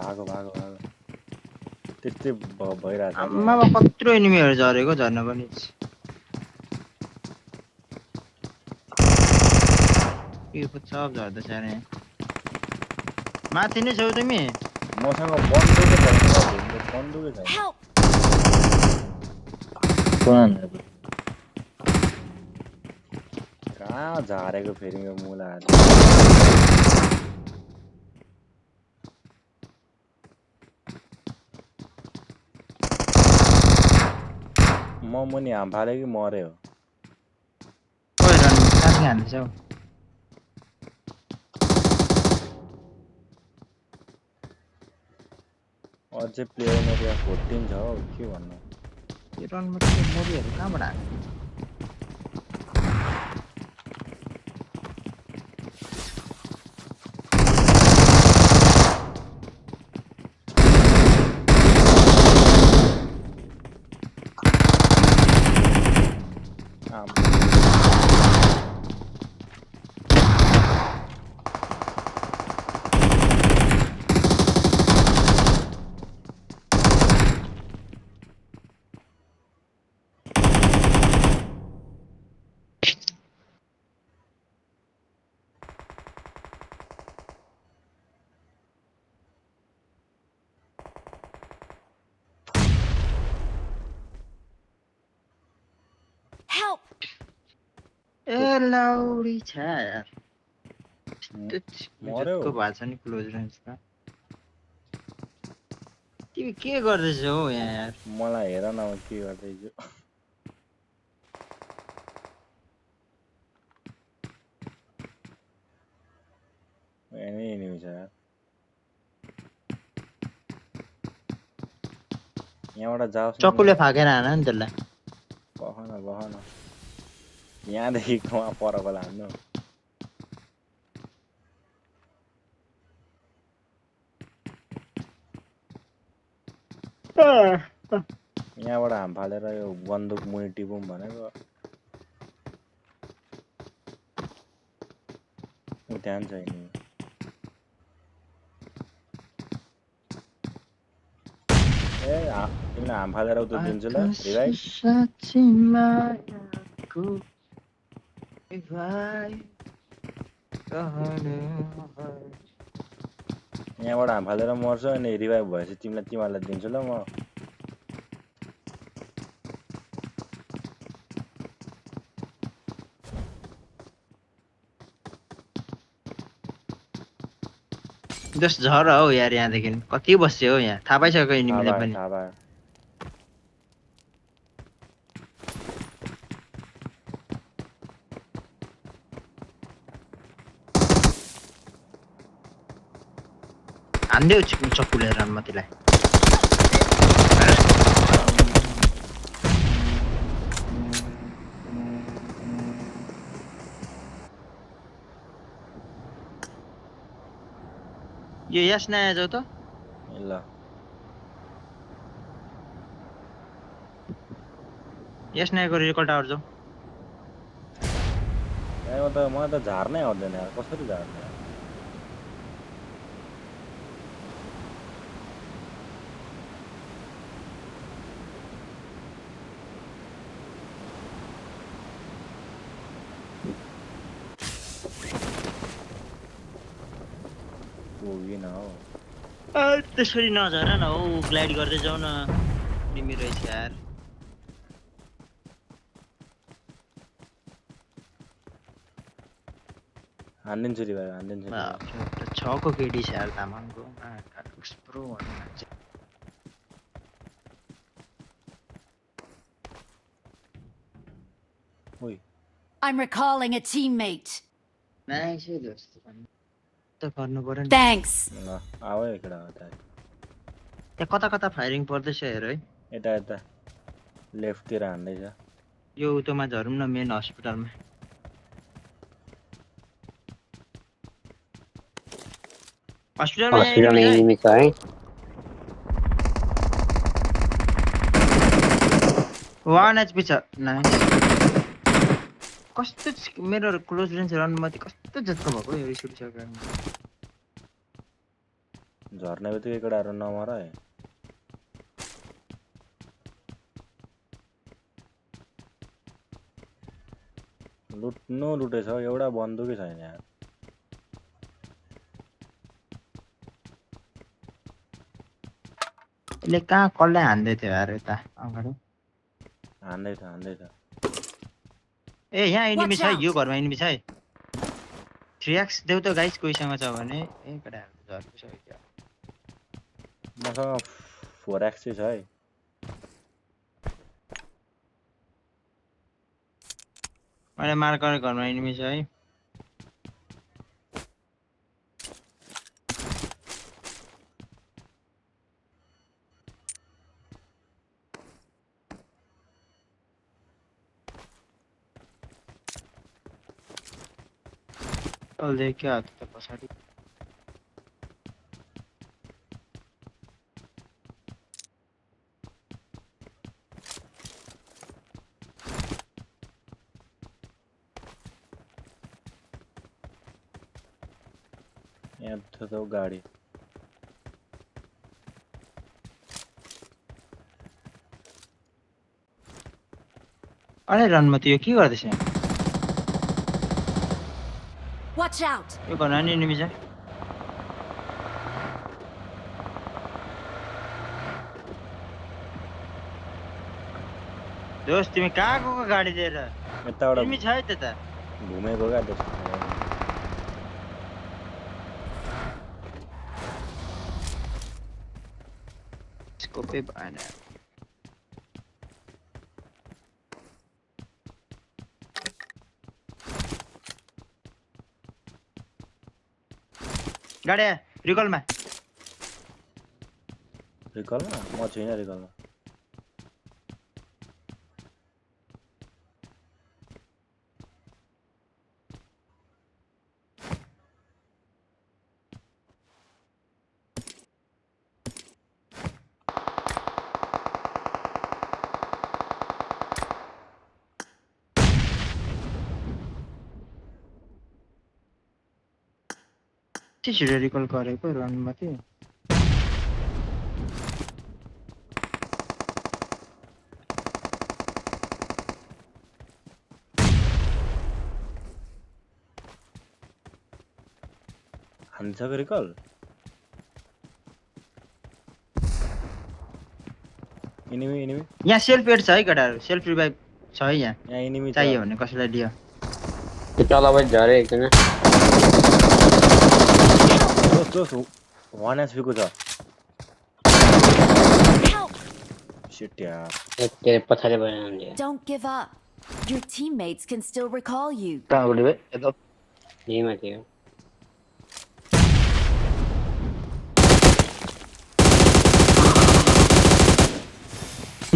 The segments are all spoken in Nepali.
भागो भागो भागो त्यस्तै भइरहेछ आम्मामा कत्रो एनिमीहरु झरेको झर्न पनि के पो सब झर्दैछ अरे माथि नै छौ तिमी मसँग बन्दुकै छैन बन्दुकै छैन Help! कहाँ झारेको फेरि यो मुला म मुनि हाम फाले कि मरे हो ओइ रन काट्ने हान्दैछ हौ अझै प्लेयर एरिया 14 छ हौ के भन्नु यो रनमा चाहिँ मोरीहरु कहाँबाट हान्छ Help! ए लौडी छ यार मर्यो जुटको भएको छ नि क्लोज रेन्जमा तिमी के गर्दैछौ हौ यहाँ यार मलाई हेर न म के गर्दैछु एनिमी छ यहाँबाट जाओस् चक्कुले फाकेर हान नि त्यसलाई बहन यहाँदेखि वहाँ परको हान्नु यहाँबाट हाम फालेर यो बन्दुक मुनि टिपौँ भनेको उ ध्यान छैन ए तिमीलाई हाम फालेर उता दिन्छु ल रिभाइभ यहाँबाट हाम फालेर मर्छु अनि रिभाइभ भएपछि तिमीलाई दिन्छु ल म जस झर हौ यार यहाँदेखि कति बस्यो हौ यहाँ थाहा पाइसक्यो एनिमीले पनि थाहा भयो हान्देऊ चक्कुले रनमा त्यसलाई यो यस नआए जाऊ त ल यस नआएको रेकर्ड टावर जाऊ मलाई त झार्नै आउँदैन यार कसरी झार्ने पुगिन हौ त्यसरी नझर न हौ ग्लाइड गर्दै जाऊ न तिमी रहेछ यार हान्दिन्छु रिभाइभ हान्दिन्छु छको केडी छ यार तामाङको प्रो ओइ I'm recalling a teammate. Nice जस्तो त गर्नु पर्यो नि Thanks. ल आऊ है केटा त्यहाँ कता कता फायरिङ पर्दैछ हेर है यता लेफ्टतिर हान्दैछ यो उतोमा झरौँ न मेन हस्पिटलमा हस्पिटलमा एनिमी छ है 1 HP छ नाइस कस्तो मेरो क्लोज रेन्ज रन मध्ये कस्तो जस्तो भएको यो रिस उठिसक्यो झर्ने बित्तिकै केटाहरू नमर है। लुट्नु लुटेछ एउटा बन्दुकै छैन यार। यसले कहाँ कसलाई हान्दै थियो यार यता अगाडि। हान्दै छ ए यहाँ एनिमी Watch छ है, यो out! घरमा एनिमी छ है। 3x देऊ त गाइस कोहीसँग छ भने। ए केटाहरु झर्को छ क्या। मसँग 4x चाहिँ छ है। मैले मार्क गरेको घरमा एनिमी छ है। चल देख्यो हात त पछाडि। यहाँ छ त गाडी। अरे रनमती यो के गर्दैछ यहाँ? Watch out! यो घरमा नि एनिमी छ। दोस्त तिमी कहाँ गएको गाडी लिएर? यताबाट एनिमी छ है त्यता। घुमेको क्या त्यस्तो। स्कोपै भएन। गाडी आयो, रिकलमा। रिकलमा म छुइनँ रिकलमा। छिटो रिकल गरेको रनमती। हान्छ कि रिकल? एनिमी एनिमी यहाँ सेल्फ एड छ है केटाहरु, सेल्फ रिभाइभ छ है यहाँ। यहाँ एनिमी छ। चाहियो भने कसैलाई दियो। त्यो तलबाट झऱ्यो एकजना। दोस्त 1 HP को छ। Help! शिट यार। एक के पछाडि भयो। Don't give up. Your teammates can still recall you. कहाँबाट बे? यता यहीमा थियो।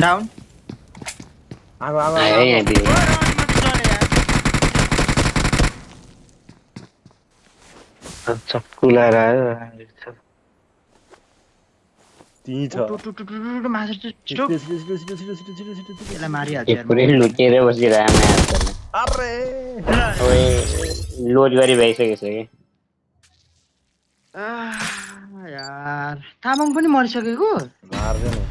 डाउन। आगो आगो आयो आगो। यहाँ बिउ। चक्कु लाएर आयो। त्यही छ। मासु छिटो यसलाई मारिहाल्छ एक यार। पुरै लुटेर बसिरहेको मान्छेले। अरे ओए लोड गरी भइसकेछ कि। यार तामाङ पनि मरिसकेको? मार्दै नि।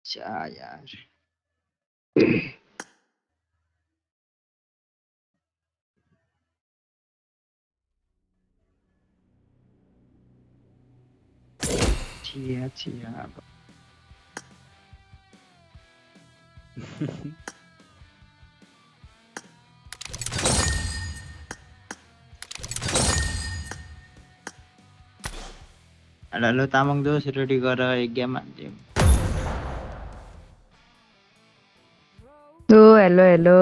चा यार। छिया हेलो तामाङ दोस्त रेडी गर एक गेम हान्दियो। हेलो हेलो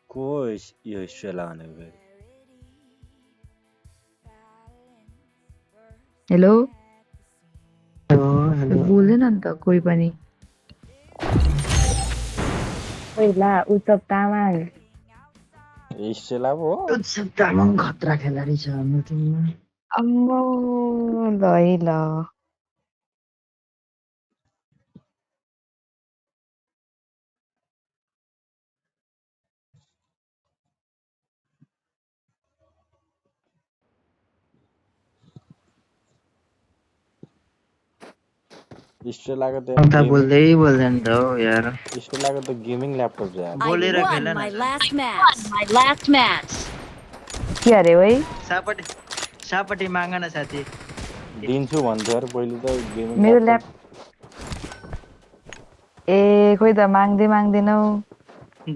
को यो स्ट्रेला भनेको फेरि? हेलो हेलो बोल्दैन नि त कोही पनि। पहिला उत्सव तामाङ। स्ट्रेला पो हो? उत्सव तामाङ खतरा खेलाडी छ हाम्रो टिममा। अम्मो ल है ल। स्टेलाको त कथा बोल्दै बोल्दैन त हो यार स्टेलाको त गेमिङ ल्यापटप छ यार I बोलेर won खेल न my त। last match. के अरे वै सापट्टि माग न साथी दिन्छु भन्थ्यो यार पहिले त गेमिङ मेरो ल्यापटप ए खोइ त माग्दैनौ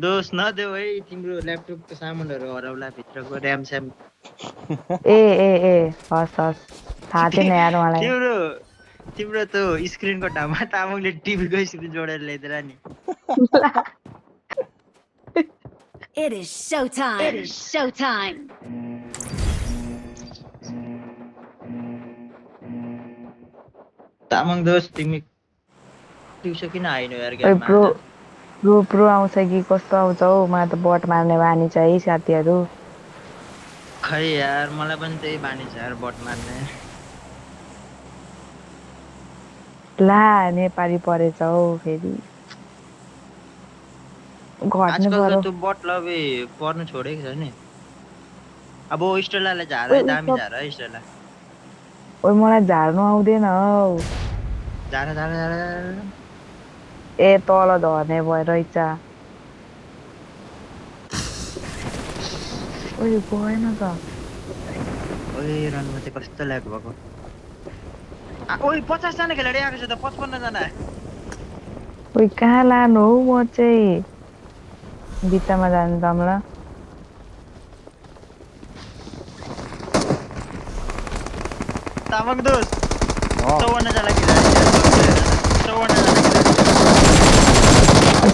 दोष नदेऊ है तिम्रो ल्यापटपको सामानहरू हराउला भित्रको ऱ्याम स्याम ए हस् थाहा थिएन यार मलाई तिम्रो त्यो स्क्रिनको ठाउँमा तामाङले टिभीको स्क्रिन जोडेर ल्याइदिएर नि It is showtime. तामाङ दोष तिमी दिउँसो किन आइनौ यार ओइ गेममा प्रो आउँछ कि कस्तो आउँछ हौ मलाई त बट मार्ने बानी छ है साथीहरू खै यार मलाई पनि त्यही बानी छ यार बट मार्ने ला नेपाली परेछ हौ फेरि घट्नु आजकल त पर्यो त्यो बट लबे पर्नु छोडेको छ नि अब स्टेलालाई झार ओइ है दामी उसको- झार है स्टेला ओइ मलाई झार्नु आउँदैन हौ झार ए तल झर्ने भयो रहेछ ओइ गएन त ओइ रनमा चाहिँ कस्तो ल्याग भएको ओइ 50 जना खेलाडी आएको छ त 55 जना ओइ कहाँ लानु हौ म चाहिँ भित्तामा जानु तमला तामाङ दोष अँ 54 जना खेलाडी 54 जना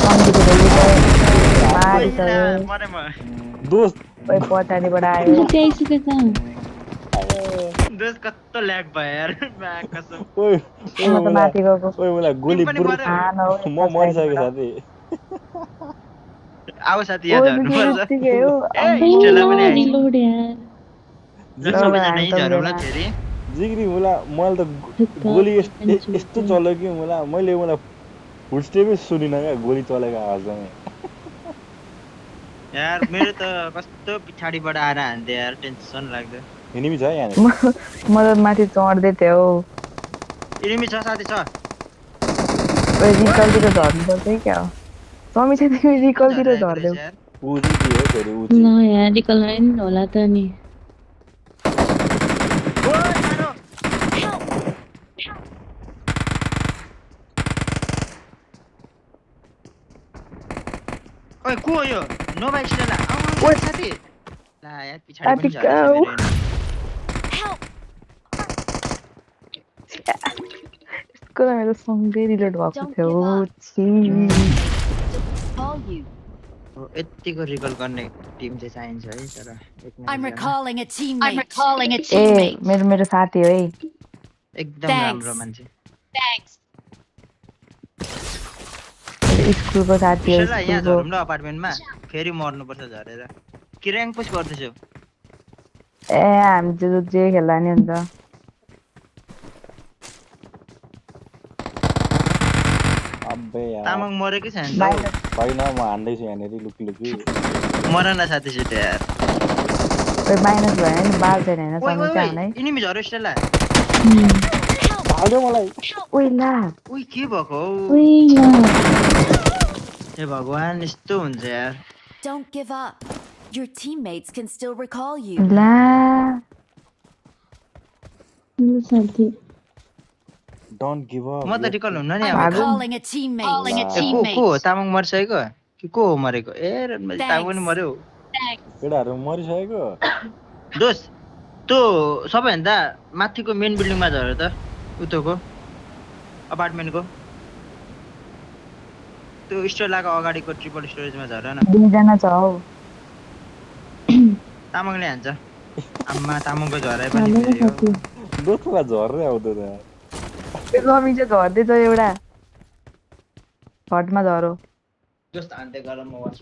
सम्झिएको खेलाडी मारिसक्यो मरे म दोस्त ओइ पछाडिबाट आयो दोष कस्तो ल्याग भयो यार मा कसम ओइ म त माथि गएको ओइ मलाई गोली पनि बुर मर्यो। आन हौ म मरिसकेँ साथी आऊ साथी यहाँ ओइ झर्नु बिजुली पर्छ बित्तिकै हो ए स्टेला पनि आइस ल ल, सबैजना हामी यहीँ त झरौँ ल बेला। फेरि जिग्री मलाई त गोली यस्तो चल्यो कि मैले फुल स्टेपै सुनिनँ क्या गोली चलेको आवाजमै यार मेरो त कस्तो पछाडिबाट आएर हान्थ्यो यार टेन्सन लाग्यो एनिमी छ यहाँनिर म त माथि चढ्दै थिएँ हौ एनिमी छ साथी छ ओइ रिकलतिर झर्नुपर्छ है क्या हो समीक्षा तिमी रिकलतिर झरिरहेको झर्देऊ रहेछ यार उजी के हो फेरि उजी ल यार रिकल होला त नि ओइ मारो ओइ को हो यो नोभा स्टेला आऊ साथी ला यार पछाडि पनि साथी झरेछ कहाँ हो? मेरो enemy। यसको त मेरो सँगै रिलोड भएको Don't थियो give up. छि Call you. हो, यत्तिको रिकल गर्ने टिम चाहिँ चाहिन्छ है तर एक I'm number recalling a teammate. ए मेरो साथी हो है एकदम Thanks. राम्रो मान्छे मेरो स्कुलको साथी हो स्टेला यहाँ स्कुलको झरौँ ल अपार्टमेन्टमा फेरि मर्नुपर्छ झरेर कि र्याङ्क पुस गर्दैछौ ए हामी चाहिँ जे खेल्दा नि हुन्छ अब्बे यार तामाङ मरेकै छैन त हौ। होइन म हान्दैछु यहाँनिर लुकी लुकी मर न साथी सिधै यार ओइ माइनस भयो नि बाल छैन होइन ओइ ओइ समीक्षा ओइ हुनै इनिमी झरो स्टेला हाल्यो मलाई ओइ ला उइ के भएको हौ हे भगवान यस्तो हुन्छ यार Don't give up. Your teammates can still recall you. ला साथी डोन्ट गिभ अप म त रिकल हुन्न नि I'm अब Bago. recalling a teammate. ए, को हो तामाङ मरिसकेको कि को हो मरेको ए तामाङ पनि मर्यो केटाहरू मरिसकेको दोस्त त्यो सबैभन्दा माथिको मेन बिल्डिङमा झऱ्यो त उतोको अपार्टमेन्टको त्यो स्टेलाको अगाडिको ट्रिपल स्टोरेजमा झर न दुईजना छ हौ तामाङले हान्छ आम्मा तामाङको झराइ पनि फेरि हो। दोस्रोलाई झर्दै आउँदो त समीक्षा झर्दैछ एउटा हटमा झरो दोस्त हान्दै गरम म वाच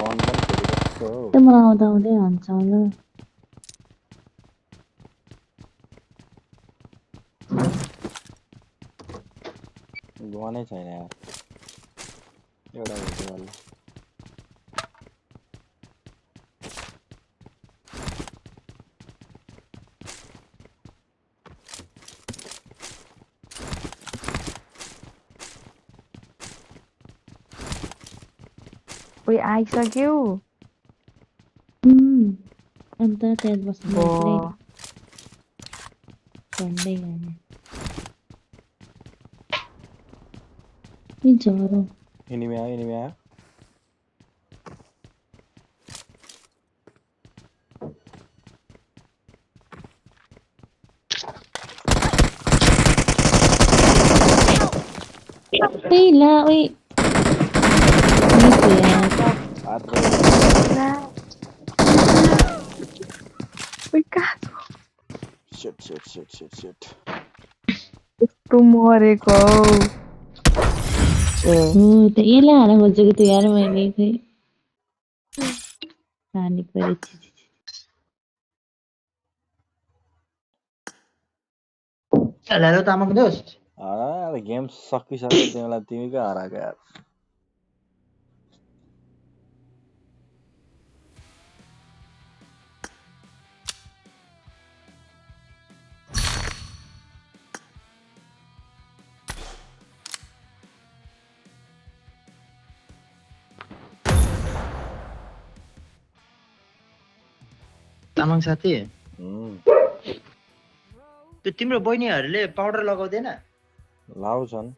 गन पनि फेरि कस्तो हो मलाई आउँदा आउँदै हान्छ होला गनै छैन यार एउटा भेट्यो वाला ओइ आइसक्यो अन्त त्यहाँ बस्नु बो भन्दै गर्ने झरो एनिमी आयो ए ला ओइ मिस यार आत्रो ओइ कहाँ शिट यस्तो मरेको हौ हो त यसलाई हाल्न खोजेको थियो यार मैले खै हानि परे हेलो तामाङ दोस्त गेम सकिसक्यो तिमीलाई तिमी कहाँ हराएको यार तामाङ साथी त्यो तिम्रो बहिनीहरूले पाउडर लगाउँदैन लाउँछन्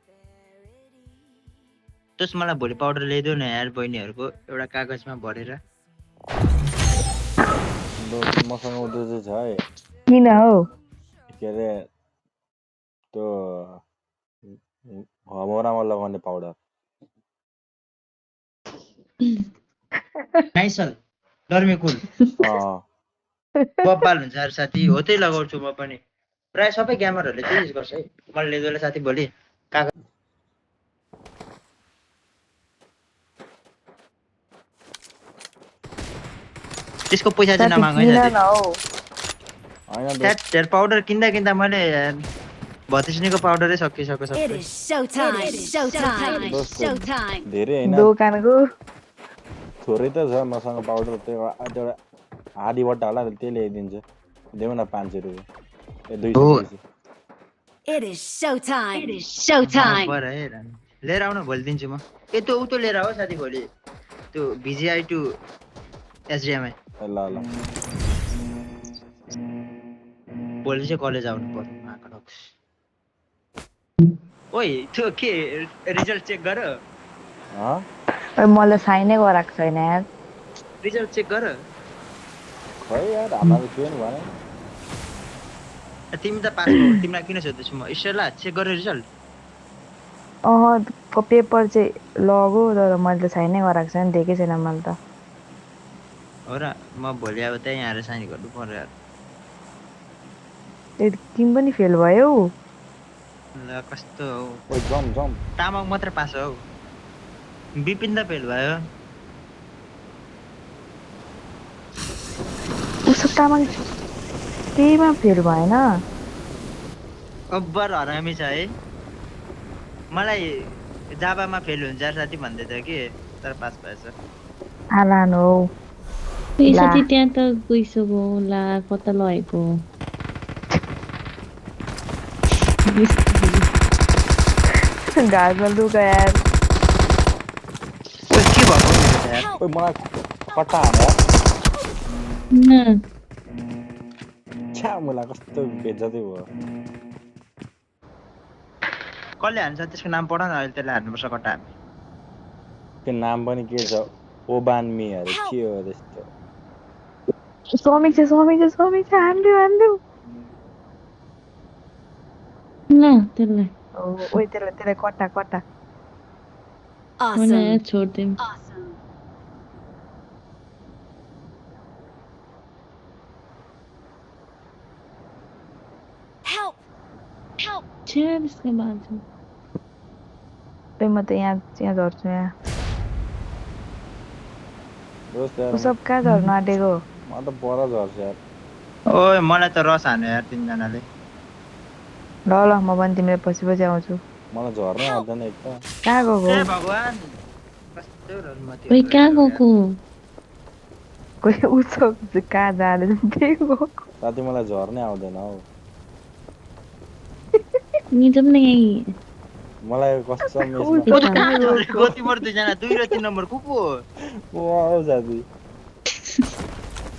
त्यस मलाई भोलि पाउडर ल्याइदेऊ न यार बहिनीहरूको एउटा कागजमा भरेर मसँग उयो चाहिँ छ है किन हौ के अरे त्यो हमौरामा लगाउने पाउडर नाइसल डर्मिकुल बब्बाल हुन्छ यार साथी हो त्यही लगाउँछु म पनि प्राय सबै ग्यामरहरूले त्यही युज गर्छ है मलाई ल्याइदेऊ साथी भोलि कागज त्यसको पैसा चाहिँ नमाग है साथी त्याट पाउडर किन्दा मैले भतिस्नीको पाउडरै सकिसक्यो It सबै is showtime. धेरै हैन दोकानको थोरै त छ मसँग पाउडर त्यो एउटा आधी बट्टा होला त्यही ल्याइदिन्छु देऊ न 500 रुपैयाँ 200 रुपैयाँ It is showtime. बर है लिएर आउन भोलि दिन्छु म ए त्यो उतो लिएर आऊ साथी भोलि त्यो भिजिआई टु एसडिएमआई ल ल भोलि चाहिँ कलेज आउनु पर्यो ओइ त्यो के रिजल्ट चेक गर ओइ मलाई साइनै गराएको छैन यार रिजल्ट चेक गर खै यार हाम्रो केही भएन तिमी त पास भयो तिमीलाई किन सोध्दैछु म स्टेला चेक गर रिजल्ट को पेपर चाहिँ लगो तर मैले त साइनै गराएको छैन देखेकै छैन मैले त हो र म भोलि अब त्यहीँ आएर साइन गर्नु पर्यो यार तिमी पनि फेल भयो ल कस्तो हो ओइ जम तामाङ मात्र पास हो बिपिन त फेल भयो उसो तामाङ केहीमा फेल भएन अब्बर हरामी छ है मलाई जाबामा फेल हुन्छ यार साथी भन्दै थियो कि तर पास भएछ आलान हौ ए साथी त्यहाँ त गइसक्यो ला कता लगेको घाँसमा लुगा यार ओइ के भएको यार ओइ मलाई कट्टा हाने न छ्या मलाई कस्तो बेइज्जती भयो कसले हान्छ त्यसको नाम पढ न अहिले त्यसलाई हान्नुपर्छ कट्टा हामी त्यो नाम पनि के छ ओबानमीहरू के हो त्यस्तो समीक्षा हान्दियो ल त्यसलाई ओइ त्यसलाई कट्टा मलाई छोड्दिउँ छ्या त्यसको बाजु म त यहाँ झर्छु यहाँ दोस्त यार सब कहाँ झर्नु आँटेको म त पर झर्छ यार ओइ मलाई त रस हान्यो यार तिनजनाले ल म पनि तिमीले पछि आउँछु मलाई झर्नै आउँदैन एक त कहाँ गएको हे भगवान कस्तो रन्मती ओइ कहाँ गएको कोही उसो कहाँ जाँदैछ त्यही गएको साथी मलाई झर्नै आउँदैन हौ नि जाऊँ न यहीँ मलाई कस्तो मिस ऊ त्यो कहाँ गएको? गोती मर दुईजना 2 र 3 नम्बर को वाउ साथी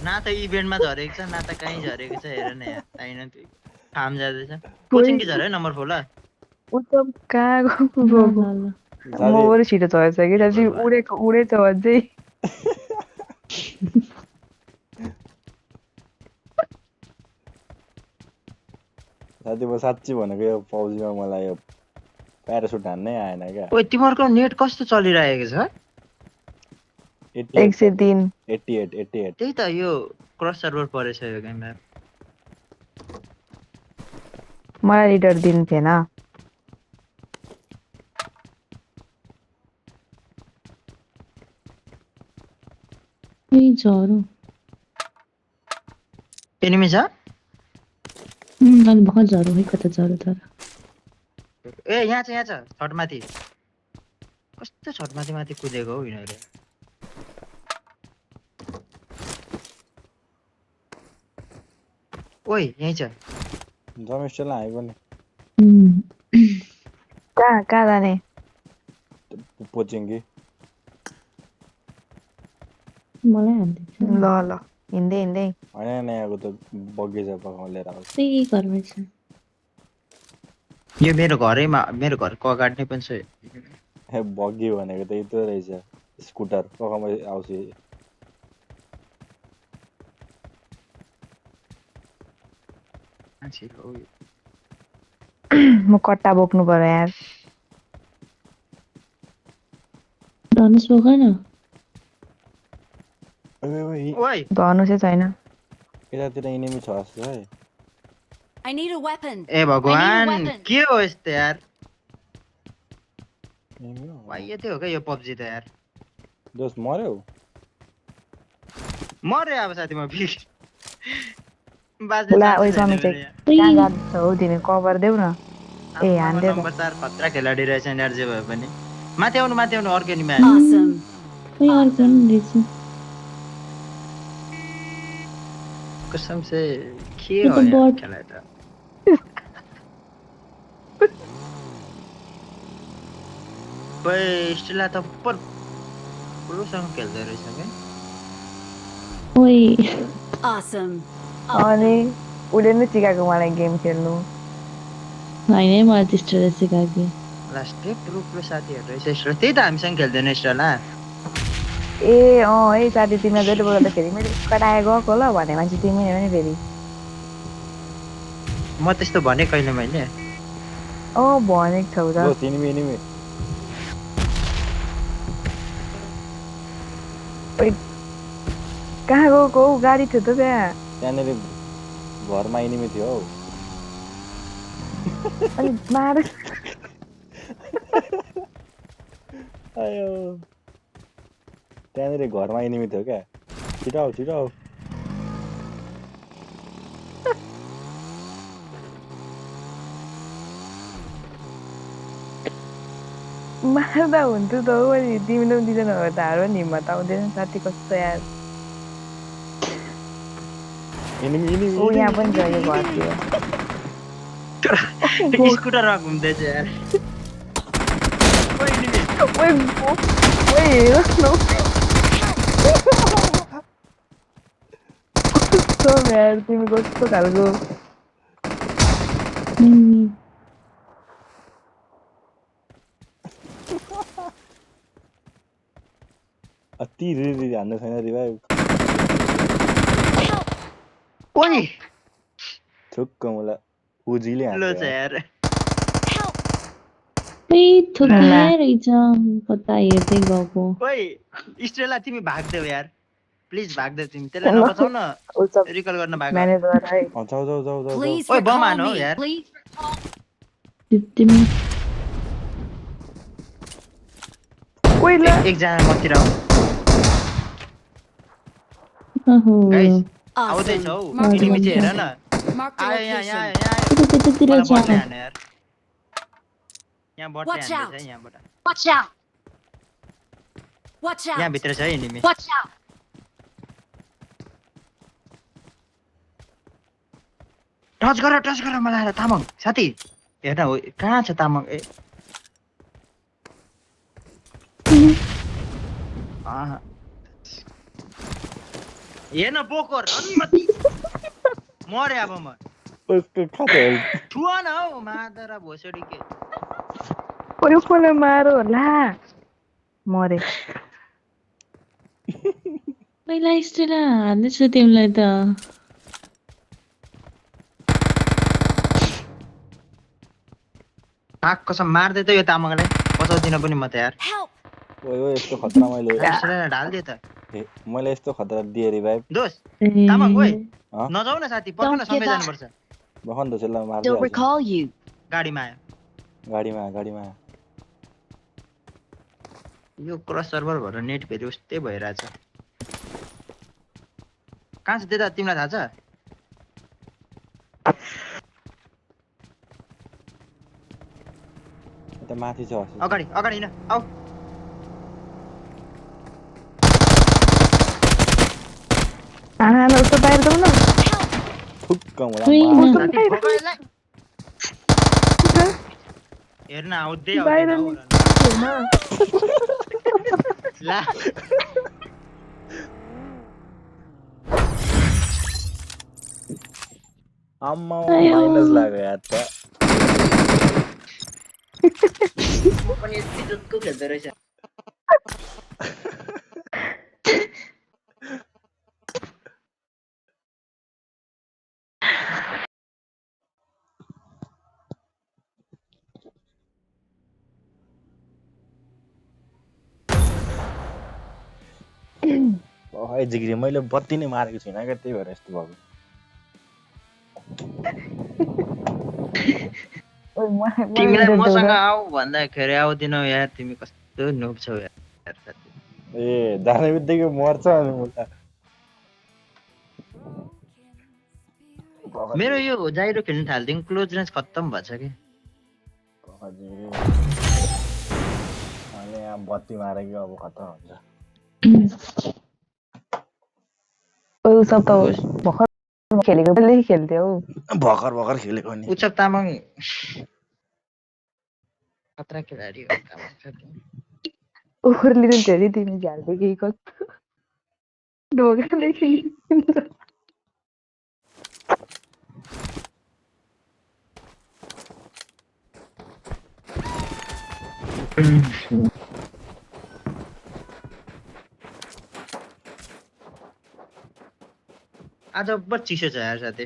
ना त इभेन्टमा झरेको छ ना त कहीँ झरेको छ हेर न यार आइन त्यो फार्म जाँदैछ कोचिङ के झर्यो नम्बर 4 ल ऊ त कहाँ गएको? ल म साथी बरु छिटो चढेछ कि साथी उडेछ अझै साथी म साँच्ची भनेको यो पब्जीमा मलाई यो प्यारासुट हान्नै आएन क्या ओइ तिमीहरूको नेट कस्तो चलिरहेको छ 103 88 त्यही त यो क्रस सर्भर परेछ यो गेममा मलाई रिडर दिनु थिएन ए झरो एनिमी छ अनि भर्खर झरो है कता झरो तर ए यहाँ छ छटमाथि कस्तो छटमाथि माथि कुदेको हो यिनीहरू ओइ यही छ जमेस्टरलाई हामी पनि कहाँ जाने पोचिङ कि मलाई हान्दैछ ल हिँड्दै हिँड्दै होइन यहाँको त बगैँचा पकाउन लिएर आउँछ त्यही घरमा छ यो मेरो घरैमा मेरो घरको अगाडि नै पनि छ ए बगी भनेको त यत्रो रहेछ स्कुटर पकाउन आउँछ म कट्टा बोक्नु पर्यो यार धनुष बोकेन ओइ धनु चाहिँ छैन यतातिर इनेमी छ जस्तो है I need a weapon. ए भगवान weapon. के हो यस्तो यार इनेमी हो वाइ त्यो हो क्या यो पब्जी त यार दोस्त मर्यो मर्यो अब साथी म फेरि ला ओइ समीक्षा कहाँ जान्छ हौ तिमी कभर देऊ न ए हान्दै नम्बर 4 खतरा खेलाडी रहेछ यार जे भए पनि माथि आउनु अर्को एनिमी आयो Awesome. खोइ अर्को नि रहेछ कसम से के यो हो त यार bot। खेला त ओइ स्टिला त पर पुरोसँग खेल्दै रहेछ के ओइ Awesome. अनि उसले नै सिकाएको मलाई गेम खेल्नु होइन मलाई त्यस्तो सिकाएको लास्ट प्रो साथीहरु रहेछ स्टिला त्यही त हामीसँग खेल्दैन स्टिला ए है साथी तिमीलाई जहिले बोलाउँदाखेरि मैले कटाए गएको ल भने मान्छे तिमी नै हो नि फेरि म त्यस्तो भने कहिले मैले भनेको छौ त दोस्त इनेमी कहाँ गएको हौ गाडी थियो त त्यहाँ त्यहाँनिर घरमा इनेमी थियो हौ अनि मार आयो त्यहाँनिर घरमा इनेमी थियो क्या छिटो आऊ मार्दा हुन्थ्यो त हौ अनि तिमीले पनि दिँदैन हो त हारो नि हिम्मत आउँदैन साथी कस्तो यार इनेमी ऊ यहाँ पनि छ यो घरतिर स्कुटरमा घुम्दैछ यार ओइ एनिमी ओइ हेर न कस्तो यार तिमी कस्तो खालको अति रिरी हान्नु छैन रिभाइभ ओइ ठुक्क मलाई उजीले लो हान्छ छ यार ए थुक्ने रहेछ कता हेर्दै गएको ओइ स्ट्रेला तिमी भाग्देऊ यार प्लिज भाग्देऊ तिमी त्यसलाई नबचाउ न रिकल गर्न भाग म्यानेज गर है जाऊ Please Oi, recall bom, ano, me. yaar. Please. तिमी ओइ ल एकजना मतिर आऊ ओहो गाइस Awesome. आउँदैछ हौ Marked a एनिमी चाहिँ हेर न Marked a आयो यहाँ location. त्यतातिर मलाई बट्ने छ हाने यार यहाँ बट्ने Watch out. हान्दैछ यहाँबाट Watch out. Watch यहाँ out. भित्र छ है एनिमी Watch out. टच गर मलाई तामाङ साथी हेर्न हो कहाँ छ तामाङ ए अँ। हेर्न पोकर अनुमति मरे अब म उसको खाते ठुवा न हौ मादरा भोसडी के कोही मारो होला मरे पहिला स्टेला हाल्दैछ तिमीलाई त आँख कसम मार्दै त यो तामाङलाई बचाउँदिन पनि म त यार Help! ओइ यस्तो खतरा मैले एक्सिडेन्ट ढाल्दिए त मैले यस्तो खतरा दिए रिभाइभ दोस्त तामाङ ओइ अँ? नजाऊ न साथी पर्ख न Don't सँगै give up. जानुपर्छ भखन त त्यसलाई मार्दै They'll हाल्छ recall you. गाडीमा आयो गाडीमा यो क्रस सर्भर भएर नेट फेरि उस्तै भइरहेछ कहाँ छ त्यता तिमीलाई थाहा छ यता माथि छ अगाडि अगाडि हिँड आऊ आना उसको बाहिर जाऊ न ठुक्क मलाई खोइ मार्छ। न। साथी ठोक यसलाई। हेर्न आउँदै बाहिर आउँदैन नि ला आम्मा आयो। माइनस लाग्यो यार त म पनि यति जोतको खेल्दो रहेछ ओइ जिग्री मैले बत्ती नै मारेको छुइनँ क्या त्यही भएर यस्तो भएको तिमीलाई मसँग आऊ भन्दाखेरि आउँदिनौ यार तिमी कस्तो नोब छौ यार साथी ए जाने बित्तिकै मर्छ अनि उता मेरो यो जाइरो खेल्न थाल्दिङ क्लोज रेन्ज खत्तम भएछ कि अनि यहाँ बत्ती मारेको अब खतरा हुन्छ ओइ सब त भर्खर खेलेको बेलै खेल्थ्यो हौ भर्खर खेलेको नि उत्सव तामाङ खतरा खेलाडी हो तामाङ साथी ओर्लिनु थियो अरे तिमी झ्याल्दै केही कस्तो ढोकाले खेलिन्छ आज बर चिसो छ यार साथी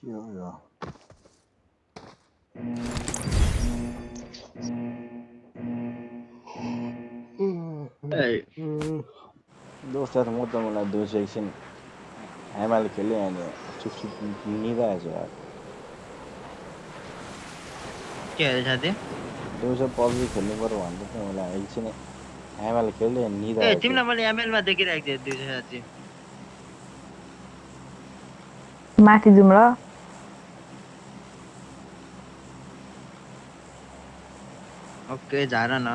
यो दोस्तहरू म त मलाई दिउँसो एकछिन हेमाले खेलेँ अनि चुपचुप निदाएछ यार के अरे साथी दिउँसो पब्जी खेल्नु पर्यो भन्दै थियो मलाई एकछिन हेमाले खेल्दै ए निदाएछ तिमीलाई मैले एमएलमा देखिरहेको थिएँ दिउँसो साथी माथि जाउँ ल ओके झार न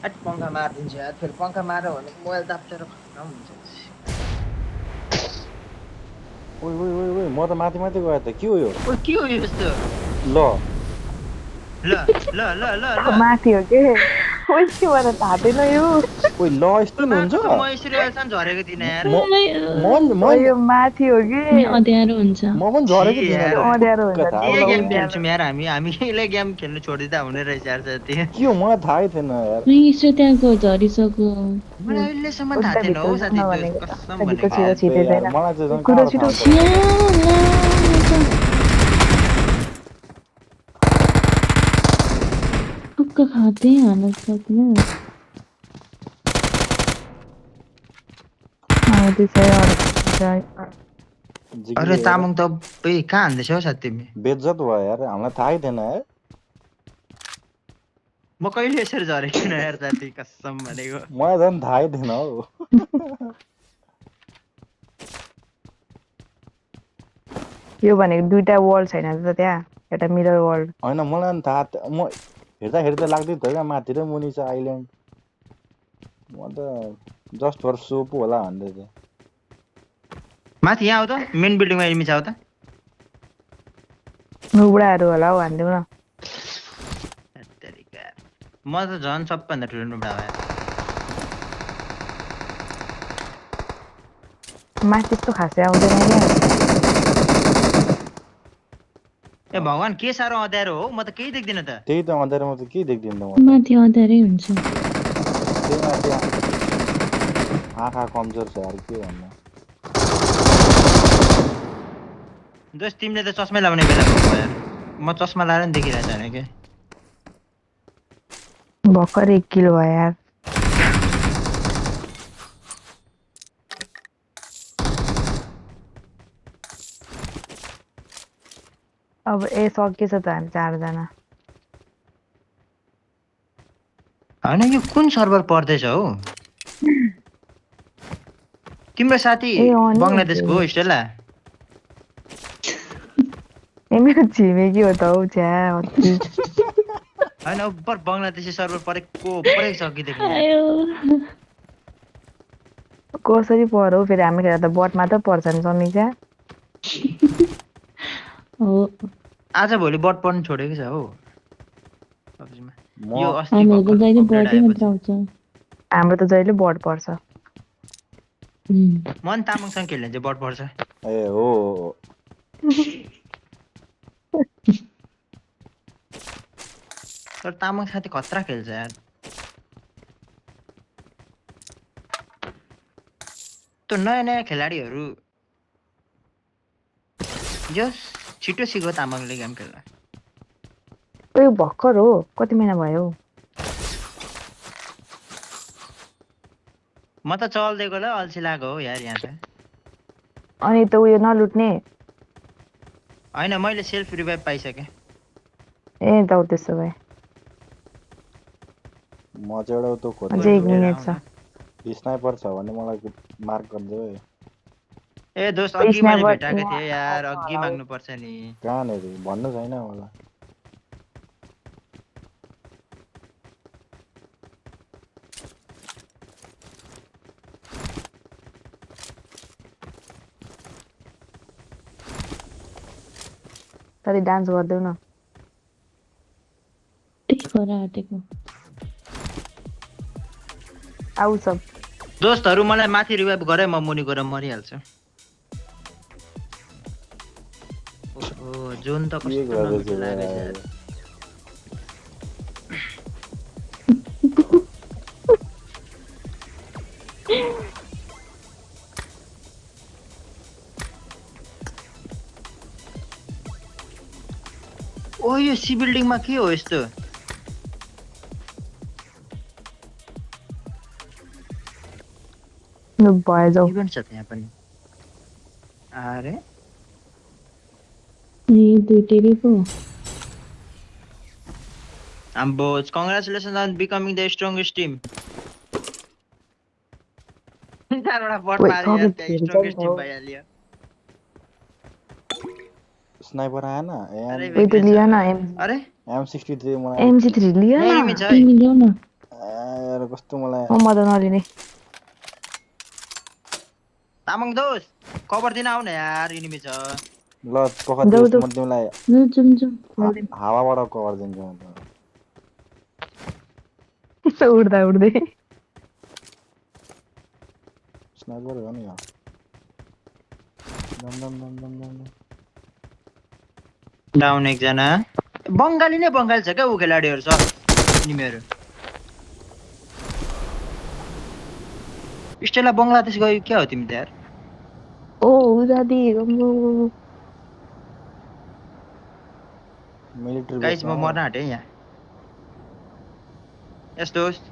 हट पंखा मारिदिन्छु यार फेरि पंखा मार्यो भने मोबाइल दाप्छेर खतम हुन्छ ओइ म त माथि माथि गएँ त के हो यो ओ के हो यस्तो ल ल ल ल ल ल माथि हो के ओइ के भएर थाहा यो ओइ ल यस्तो नि हुन्छ म यसरी अहिलेसम्म झरेको थिइनँ यार ओइ यो माथि हो कि अँध्यारो हुन्छ म पनि झरेको छी थिइनँ यार। त। अँध्यारो हुन्छ थाहा यही होला गेम यार। खेल्छौँ यार हामी यहीलाई गेम खेल्नु छोडिदिँदा हुने रहेछ यार साथी के हो मलाई थाहै थिएन यार यसो त्यहाँको झरिसक्यो मलाई अहिलेसम्म थाहा उता थिएन हौ भित्र साथी जाउँ त्यो भनेको कसम भित्र भनेको छिटो छिटो यार, छैन मलाई चाहिँ झन् कुरो कहाँबाट छिटो थाहा ठुक्क खाँदै हाल्न सक्ने आउँदैछ जिग्री अरे हेर। तामाङ त कहाँ हान्दैछ हौ साथी तिमी बेइज्जत भयो यार हामीलाई थाहै थिएन यार म कहिले यसरी झरेको थिइनँ यार साथी कसम भनेको मलाई झन् थाहै थिएन हौ यो भनेको दुईटा वल छैन त त्यहाँ एउटा मिरर वर्ल्ड होइन मलाई पनि थाहा म हेर्दा हेर्दा लाग्दै थियो क्या माथि र मुनि छ आइल्यान्ड म त जस्ट फर सो पो होला भन्दै थिएँ माथि यहाँ आऊ त मेन बिल्डिङमा एनिमी छ आऊ त नुबडाहरू होला हौ हानिदेऊ न तेरिका। म त झन् सबभन्दा ठुलो नुब्डा भयो माथि त्यस्तो खासै आउँदैन क्या ए भगवान के साह्रो अँध्यारो हो म त केही देख्दिनँ त त्यही त अँध्यारोमा त के देख्दिनँ म त माथि अँध्यारै हुन्छ त्यही माथि आँखा कमजोर छ यार के भन्नु दोस्त तिमीले त चस्मै लाउने बेला भएको यार म चस्मा लाएर नि देखिरहेको छैन के भर्खर 1 किलो भयो यार अब सकेछ त हामी 4 जना होइन यो कुन सर्भर पर्दैछ हौ तिम्रो साथी ए अँ नि बङ्गलादेशको हो स्टेला मेरो छिमेकी हो त हौ छ्या अति होइन उपर बङ्गलादेशी सर्भर परेको छ कि देख्ने यार आयो कसरी पर्यो फेरि हामी खेर त बट मात्र पर्छ नि समीक्षा हो आज भोलि बट पर्नु छोडेको छ हौ पब्जीमा म यो अस्ति हाम्रो त भर्खर जहिले अपडेट बडी मात्र आएपछि आउँछ हाम्रो त जहिले बट पर्छ मन तामाङसँग खेल्ने चाहिँ बट पर्छ ए हो तर तामाङ साथी खतरा खेल्छ यार त्यो नयाँ नयाँ खेलाडीहरू जस छिटो सिक्यो तामाङले गेम खेल्न उयो भर्खर हो कति महिना भयो म त चल्दिएको ल अल्छी लागेको हो यार यहाँ त अनि त उयो नलुट्ने होइन मैले सेल्फ रिभाइभ पाइसकेँ ए त त्यसो भए म चाहिँ एउटा त्यो खोज्दै अझै 1 लुटेर मिनेट छ आउनु। स्नाइपर छ भने मलाई मार्क गरिदेऊ है ए दोस्त अघि मैले स्न्यापर भेटाएको थिएँ यहाँ यार आउँछ अघि होला हौ। माग्नु पर्छ नि कहाँनिर भन्नु छैन मलाई तरी डान्स गर्देऊ न त्यही भएर आँटेको आऊ सब दोस्तहरू मलाई माथि रिभाइभ गरे म मुनि गएर मरिहाल्छु ओहो जोन त के कस्तो गर्दैछ नमिठो लागेछ यार। ओ यो सी बिल्डिङमा के हो यस्तो भयो जाऊ इभेन्ट छ त यहाँ पनि अरे ए दुईटै पो आम्बो congratulation on becoming the strongest team चारवटा बट ओइ, मारे यार सबै त्यहाँ खेल्छ स्ट्रङ्गेस्ट नि टिम हौ। भइहाल्यो स्नाइपर आएन अरे उयो त लियो न अरे M63 मलाई MC3 लियो यहाँ न एनिमी छ है तिमी ल्याउ न यार कस्तो मलाई म त नलिने तामाङ दोस्त कभर दिन आउ न यार एनिमी छ ल कखर जाऊ दियोस् त। म तिमीलाई ल जाउँ हावाबाट कभर दिन्छु म त उड्दा उड्दै स्नाइपर हो नि यो दम दम दम दम दम दम। डाउन एकजना बङ्गाली नै बङ्गाली छ क्या ऊ खेलाडीहरू छ एनिमीहरू स्टेला बङ्गलादेश गयो क्या हो तिमी त यार ओ उजादी मिलिट्री गाइस म बेसमा मर्न आँटेँ यहाँ यस दोस्त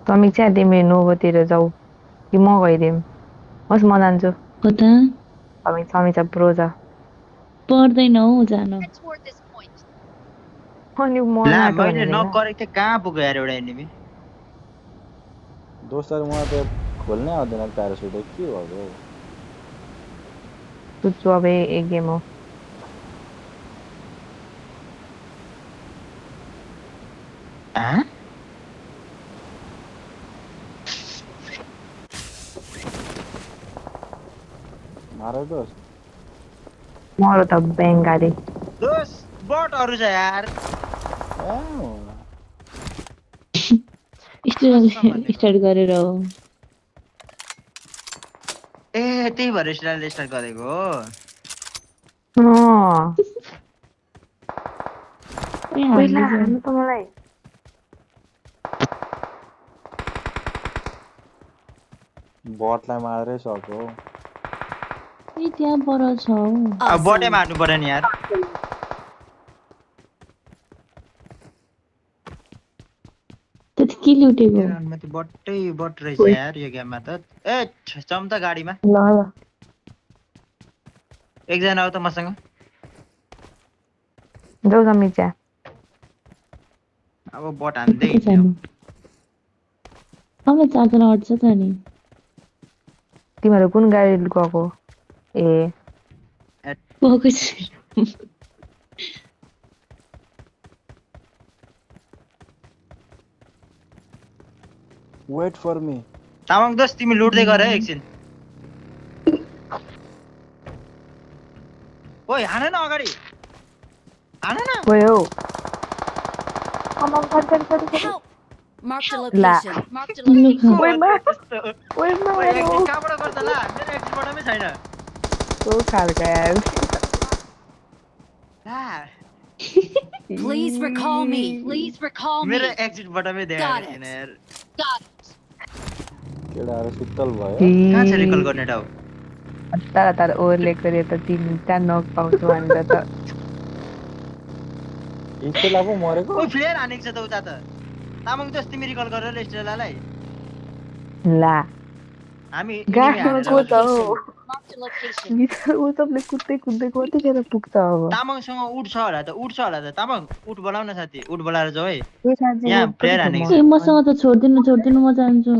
समीक्षा तिमी नोभोतिर जाऊ कि म गइदिउँ होस् म जान्छु कता समीक्षा प्रो छ पर्दैन हौ जान अनि म ला नाटो मैले भनेको नक होइन गरेको थिएँ कहाँ पुग्यो यार एउटा एनिमी दोस्तहरू मलाई त खोल्नै आउँदैन प्यारासुट के भएको सुत्छु अब एक गेम हो हाँ? मारो दोस मरो त बेङ्गाली दोस्त बटहरू छ यार स्टार्ट गरेर हो ए त्यही भएर स्टार्ट गरेको हो पहिला हाल्नु त मलाई बटलाई मारेरै सक्यो ए त्यहाँ पर छ हौ अब बटै मार्नु पर्यो नि यार त्यति के लुटेको बट रहेछ यार यो गेममा त ए चम त गाडीमा ल ल एकजना आऊ त मसँग जाऊ समीक्षा अब बट हान्दै के जानु अब चारजना अट्छ त नि तिमीहरू कुन गाडी गएको ए गएको छ वेट फर मी तामाङ दोस्त तिमी लुट्दै गर है एकछिन ओइ हान न अगाडि हान न गयो हौ Help! Marked a La. location. Marked a location. ओइ मा त्यस्तो। ओइ मा ओइ एकछिन कहाँबाट गर्छ ला मेरो एक्सिटबाटमै छैन तो खालको यार ला Please recall me. Please recall me. मेरो एक्सिटबाटमै Got देखाएको it. छैन यार केटाहरू सुत्तल भयो कहाँ छ रिकल गर्ने ठाउँ तर ओभरले गरे त 3टा नक पाउँछु भनेर त स्टेला पो मरेको ओइ फ्लेयर हानेको छ त उता त तामाङ दोस्त तिमी रिकल गरेर स्टेलालाई ला हामी गाडीमा enemy को हानेर त हौ Marked a location. भित्र ऊ सबले कुद्दै कतिखेर पुग्छ अब तामाङसँग उठ छ होला त तामाङ उठ बोलाउन साथी उठ बोलाएर जाऊ है ए साँच्चै यहाँ ऊ player पनि हानेको छ ए मसँग त छोड्दिनु म जान्छु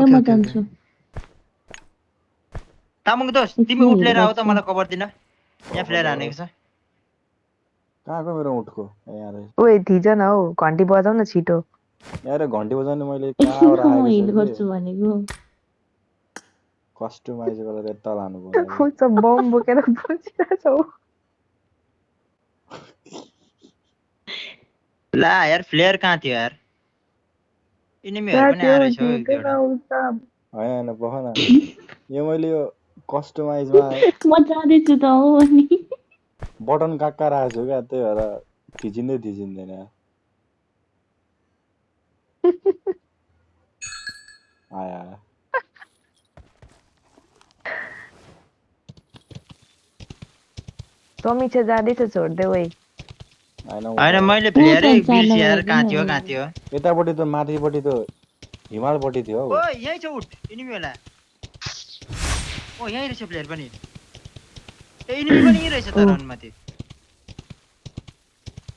ए म जान्छु तामाङ दोस्त तिमी उठ लिएर आऊ त मलाई कभर दिन यहाँ फ्लेयर हानेको छ कहाँको मेरो उठको ए यार ओए थिज न हौ घन्टी बजाउ न छिटो यार घन्टी बजाउने मैले कहाँबाट म हिल आएको गर्छु भनेको कस्टमाइज गरेर यता लानु पर्यो कस्तो बम बोकेर बसिरहेछौ ला यार फ्लेयर कहाँ थियो यार इनिमीहरु पनि आएर छ एक दुईवटा होइन पख न यो मैले यो कस्टमाइजमा म जाँदैछु त हो अनि बटन काक्का राखेको छु क्या त्यही भएर थिचिँदैन आया समीक्षा जाँदैछ छोड्दै ओइ हैन मैले फ्लेयरै बिर्से यार कहाँ थियो यतापट्टि त माथिपट्टि त हिमालपट्टि थियो हौ ओ यही छ उठ इनिमी होला ओ यही रहेछ प्लेयर पनि ए इनिमी पनि यही रहेछ त रन माथि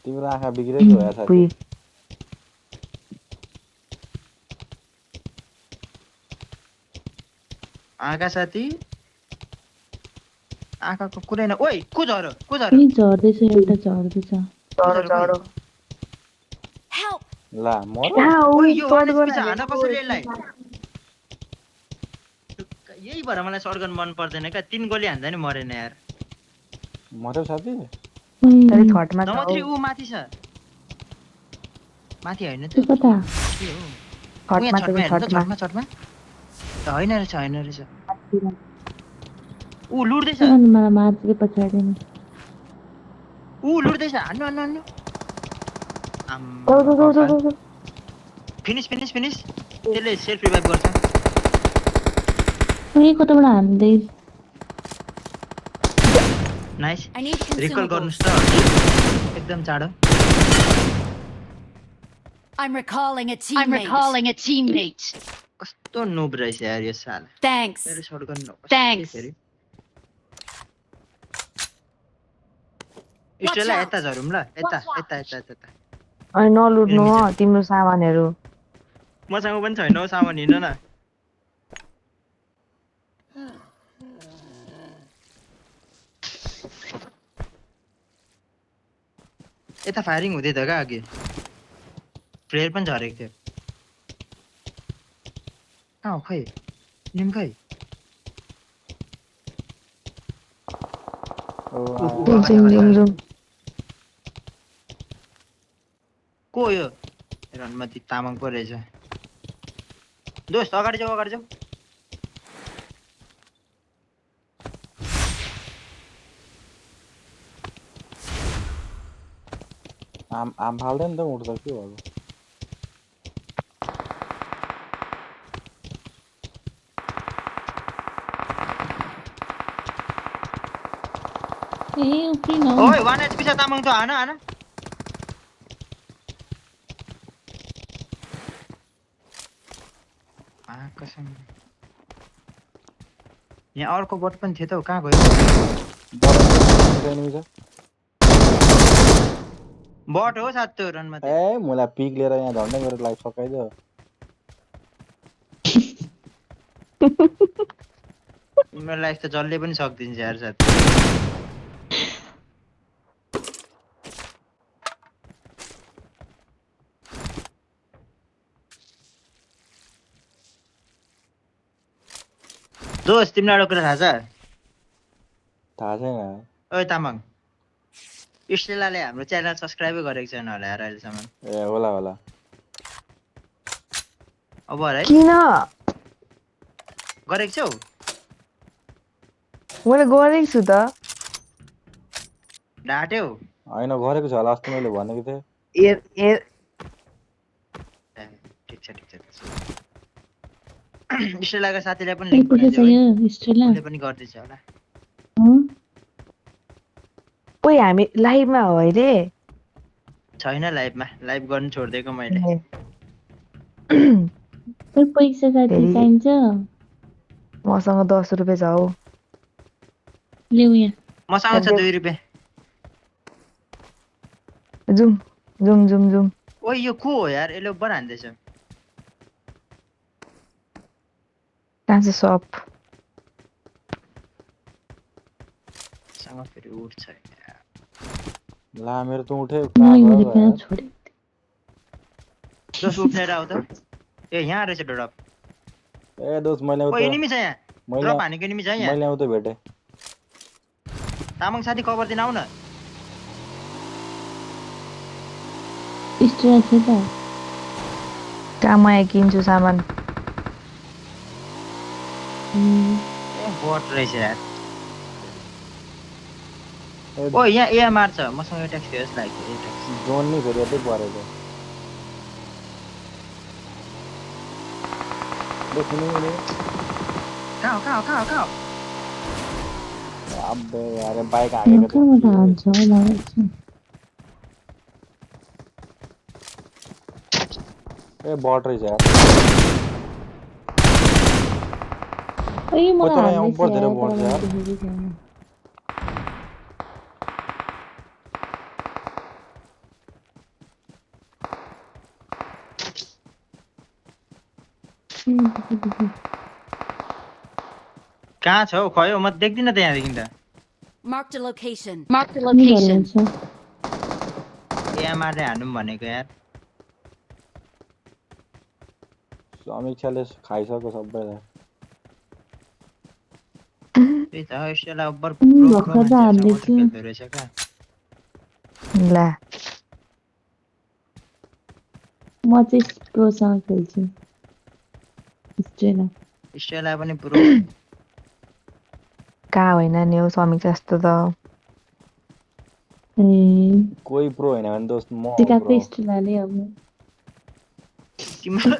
तिम्रो आँखा बिग्रेको हो यार साथी पुइ आँखा साथी आँखाको कुरै न ओइ को झरो पनि झर्दैछ एउटा झर्दैछ चढो Help! ला मर ओइ यो वान एचपी छ हान कसरी यसलाई यही भएर मलाई शटगन मन पर्दैन क्या 3 गोली हान्दा नि मरेन यार मर्यो साथी अरे थर्डमा छ नमत्री ऊ माथि छ माथि हैन त कता के हो ऊ यहाँ थर्डमा छटमा त हैन रहेछ ऊ लुट्दैछ अनि मलाई मार्छ पछाडि नि ऊ लुट्दैछ हान्नु जाऊ फिनिश त्यसले सेल्फ रिभाइभ गर्छ ए कताबाट हान्दै नाइस I need रिकल consumables. गर्नुस् त एकदम चाँडो I'm recalling a teammate. कस्तो नूब रहेछ यार यो साला Thanks. मेरो शटगन Thanks. Stella out. यता झरौँ ल यता अनि नलुट्नु हो तिम्रो सामानहरू मसँग पनि छैन हौ सामान हिँड्न न यता फायरिङ हुँदै थियो क्या अघि फ्लेयर पनि झरेको थियो कहाँ हो खै निम खै जुम को हो यो रणमती तामाङ पो रहेछ दोस्त अगाडि जाऊ आम फाल्दैन त उठ्दा के भयो ए उफ्रिन हौ। ओइ 1 HP छ तामाङ त हान कसम यहाँ अर्को बट पनि थियो त हौ, कहाँ गयो बट हो साथ त्यो रणमती ए मलाई पिक लिएर यहाँ झन्डै मेरो लाइफ सकाइदियो तिम्रो लाइफ त जसले पनि सक्दिन्छ यार साथ दोस्त तिमीलाई एउटा कुरा थाहा छैन ओइ तामाङ स्टेलाले हाम्रो च्यानल सब्स्क्राइबै गरेको छैन होला यार अहिलेसम्म ए होला अब है किन गरेको छौ मैले गरेको छु त ढाट्यौ होइन गरेको छ होला अस्ति मैले भनेको थिएँ ठिक छ स्टेलाको साथीलाई पनि लिंक आइपुगेछ पठाइदियो है यो स्ट्रेला उसले पनि गर्दैछ होला ओइ हामी लाइभमा हो रे छैन लाइभ गर्नु छोडिदिएको मैले खोइ पैसा साथी चाहिन्छ मसँग 10 रुपैयाँ छ हौ ल्याउ यहाँ मसँग छ 2 रुपैयाँ जुम ओइ यो को हो यार यसले बन हान्दैछ कहाँ छ सप सँग फेरि उठ्छ ला मेरो त उठे मैले कहाँ छोडे दोस्त उठेर आउ त ए यहाँ रहेछ ड्रप ए दोस्त मैले ओ एनिमी छ यहाँ ड्रप हानेको एनिमी छ यहाँ मैले आउँदै भेटे तामाङ साथी कभर दिन आउ न स्ट्रेला थियो त कहाँ किन्छु सामान ए बट रहेछ यार ओ यहाँ एएमआर छ मसँग एटैक्स थियो जस्तो लाग्यो एटैक्स जोन नि फेरि यतै परेछ कहाँ हो अबे यार बाइक हाकेको कहाँबाट हान्छ मलाई ए बट रहेछ यार ओइ मलाई कता यहाँ हान्दैछ ऊपर धेरै यार, बढ्छ तर यार। मैले देखेको छैन। कहाँ छ हौ खयो म देख्दिन त यहाँदेखि त Marked a location. कुनै घर हुन्छ? एएमआरले हान्नु भनेको यार समीक्षाले खाइसक्यो सबैलाई त्यही त यसलाई अब्बर भर्खर त हान्दैछु। खेल्दो रहेछ क्या ला म चाहिँ प्रोसँग खेल्छु स्ट्रेला स्टेला पनि पुरो कहाँ होइन नि हौ समीक्षा जस्तो त ए कोही प्रो होइन भने दोस्त म सिकाएको स्ट्रेलाले अब तिम्रो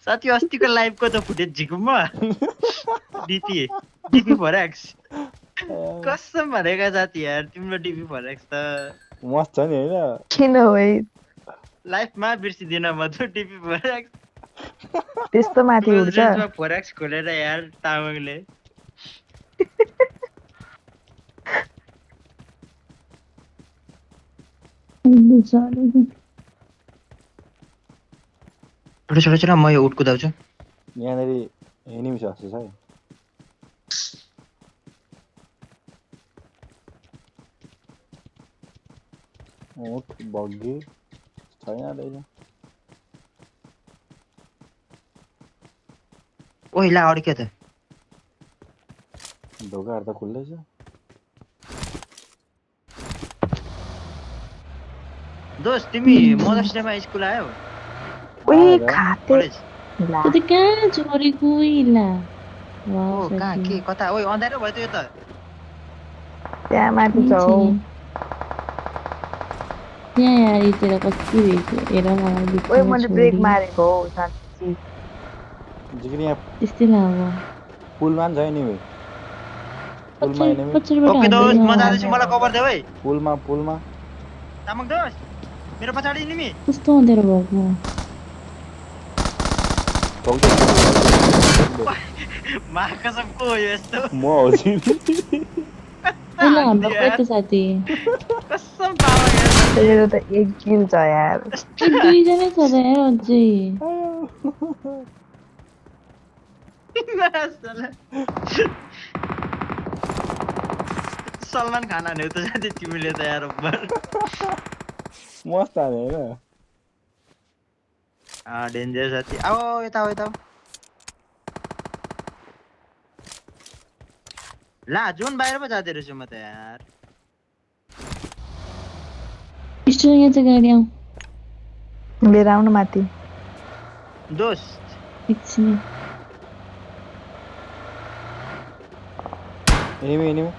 साथी अस्तिको लाइभको त फुटेज झिकुम डिपी फरेक्स कसम भनेका साथी यार तिम्रो डिपी फरेक्स त मस्त छ नि होइन किन है लाइफमा बिर्सिदिन म त डिपी फरेक्स त्यस्तो माथि उड्छ फरेक्स खोलेर यार तामाङले छोटो छोटो म यो उठ कुदाउँछु यहाँनिर एनिमी छ जस्तो छ है उठ बग्गी छैन रहेछ ओइ ला अड्क्यो त ढोकाहरु त खुल्लै छ दोस्त तिमी मदर्सडेमा स्कुल आयौ उही आएर खाते कलेज ला त्यो त कहाँ झरेको इला वाउ ओ कहाँ साथी के कता ओइ अँध्यारो भयो त यो त त्यहाँ माथि छ हौ यहाँ यार यतिर कति रहेछ हेर मलाई ओइ बित्थामा मैले ब्रेक छोडी मारेको हौ साँच्ची जिग्री यहाँ त्यस्तै लाग्यो पुलमा नि छ नि पुलमा एनिमी पछाडिबाट ओके दोस्त म हान्दैन जाँदैछु मलाई कभर देऊ है पुलमा तामाङ दोस्त मेरो पछाडि निमी कस्तो अँध्यारो भएको ठोक्दै मा कसम को हो यस्तो म हो जिग्री पहिला हाम्रो खोइ त साथी कसम पावा यार मेरो त एक किल छ यार ए दुईजनै छ त यार अझै साला। सलमान खान हान्यौ त साथी तिमीले त यार अब्बर मस्त हाने हैन डेन्जर साथी आओ यता हो यता हो। ला जोन बाहिर पो जाँदै रहेछु म त यार स्टोर यहाँ चाहिँ गाडी आऊ लिएर आउनु माथि दोस्त एकछिन एनिमी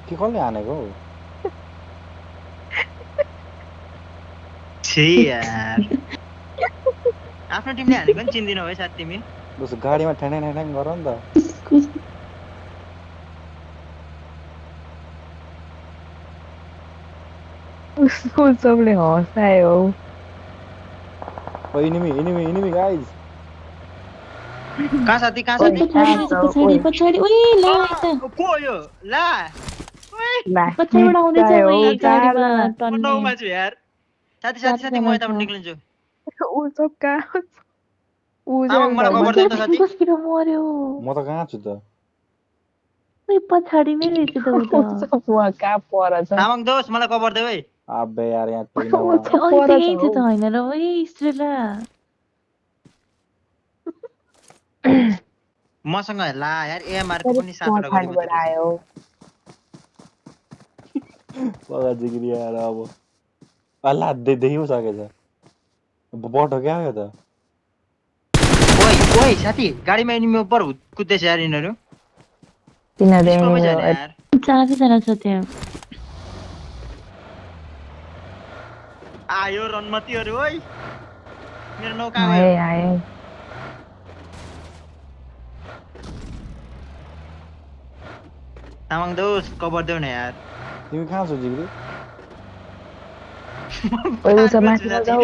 के कसले हानेको हौ छी यार आफ्नो टिमले हानेको नि चिन्दिनौ है साथी तिमी दोस्तो गाडीमा ठ्याङ गर नि त उसको सबले हँसायो हौ ओ एनिमी गाइज कहाँ साथी पछाडि पछाडि पछाडि उही ला यता को हो यो ला ला पछाडिबाट आउँदैछ हो उही गाडीमा चारजना टन्ने ठाउँमा छु यार साथी साथी साथी म यताबाट निक्लिन्छु ऊ सब कहाँ ऊ तामाङ मलाई ठाउँमा कभर देऊ त साथी कतिर मर्यो म त कहाँ छु त उही पछाडि नै रहेछ त ऊ त ऊ सब वहाँ कहाँ पर छ तामाङ दोस्त मलाई कभर देऊ है अबे यार यहाँ छैन ऊ वहाँ सब अघि पर त छ यही थियो हौ त होइन र ओइ स्ट्रेला मसँग ला यार एएमआर को पनि सातवटा गरी पछाडिबाट आयो बगा जिग्री यार अब अल्लाह देखिउ सकेछ बटो क्या हो यो त ओइ ओइ साथी गाडीमा एनिमी उपर कुद्दैछ यार यिनीहरू तिनीहरू स्कोपै छैन एनिमी यार चारैजना छ त्यहाँ आयो रनमतीहरू ओइ मेरो नौका आए गयो आए तामाङ दोस्त कभर देऊ न यार तिमी कहाँ छौ जिग्री ओइ ऊ सब पार्कमा माथि छु साथी जाऊ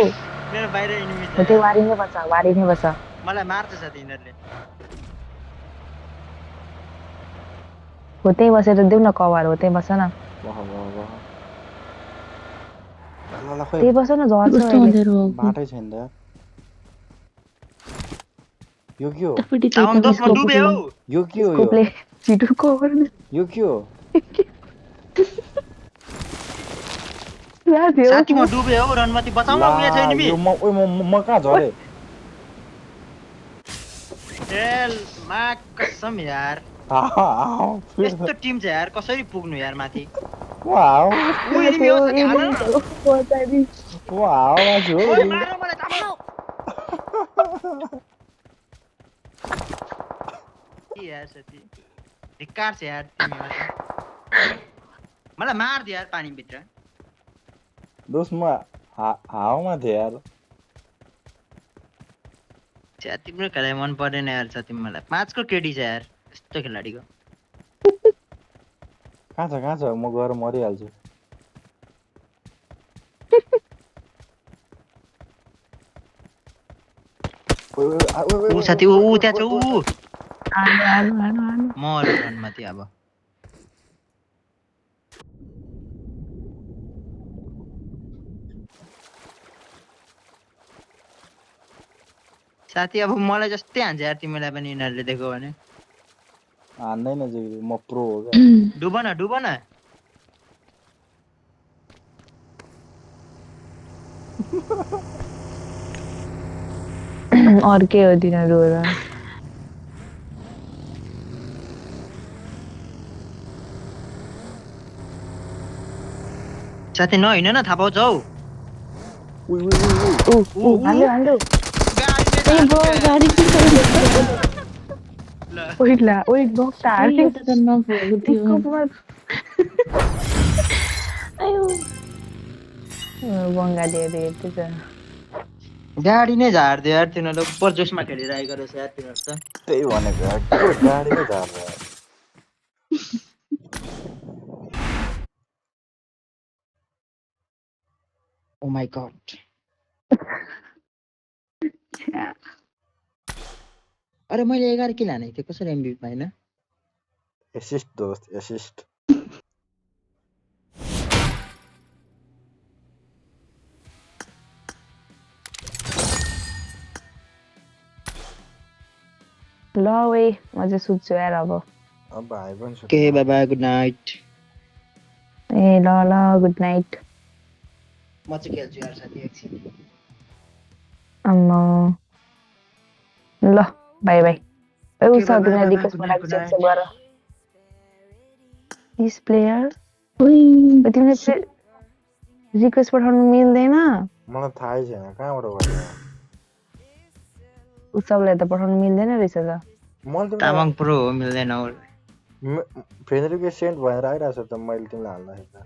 मेरो बाहिर एनिमी छ हो त्यो यार। वारी नै बस मलाई मार्छ साथी यिनीहरूले हो त्यही बसेर देऊ न कभर हो त्यही बस न ल खोइ त्यही बस न झर्छ कस्तो अहिले अँध्यारो भएको बाटै छैन त यो के हो यतापट्टि त तामाङ दोस्त म यतापट्टि डुबे हौ यो के हो यो स्कोपले छिटो कभर यो के हो साथी म डुबे हौ रनमती बचाउन ला उयो छ एनिमी यो म कहाँ झरे हेल मा कसम यार यस्तो टिम छ यार कसरी पुग्नु यार माथि वाउ ऊ एनिमी हो साथी हान न वाउ मान्छे हो ओइ मार मलाई तामाङ के यार साथी धिक्कार छ यार तिमी माथि मलाई मार दे यार पानी भित्र दोस्त म हावामा थिएँ यार छ्या तिम्रो खेलाइ मन पर्दैन यार साथी मलाई 5 को केडी छ यार यस्तो खेलाडीको कहाँ छ म गएर मरिहाल्छु ऊ साथी ऊ त्यहाँ छ ऊ हानु मर्यो रनमाथि अब साथी अब मलाई जस्तै हान्छ यार तिमीलाई पनि यिनीहरूले देख्यो भने हान्दैन जिग्री म प्रो हो क्या डुब न अर्कै हो तिनीहरू र साथी नहिँड न थाहा पाउँछ हौ हाल्यो हाल्यो ए ब्रो गाडी किन ल ओइला ओइ डक्टर हाल्यो एउटा त नक भएको थियो आयो बङ्गाली हेर्दैछ गाडी नै झार्दियो यार तिनीहरूले उपर जोसमा खेलिरहेको रहेछ यार तिनीहरू त त्यही भनेको यार, के गाडी नै झार्छ यार। ओ माई गॉड अरे मैले 11 किल हानेको थिएँ कसरी एमबी पाइन एसिस्ट दोस्त एसिस्ट। ल ओइ म चाहिँ सुत्छु यार अब अब भाइ पनि के बाबा गुड नाइट ए ल ल गुड नाइट म चाहिँ खेल्छु यार साथी एकछिन अम्मा ल बाई बाई ए Okay, उसमा bye, bye, तिमीलाई bye, रिक्वेस्ट good night, बनाएको good छ night. गर दिस प्लेयर ओइ तिमीले रिक्वेस्ट पठाउनु मिल्दैन मलाई थाहै छैन कहाँबाट गर्ने। उसलाई त पठाउनु मिल्दैन रहेछ त मैले तिमीलाई तामाङ प्रो हो मिल्दैन हो फ्रेन्ड रिक्वेस्ट सेन्ड भएर आइरहेको छ त मैले तिमीलाई हाल्दाखेरि त।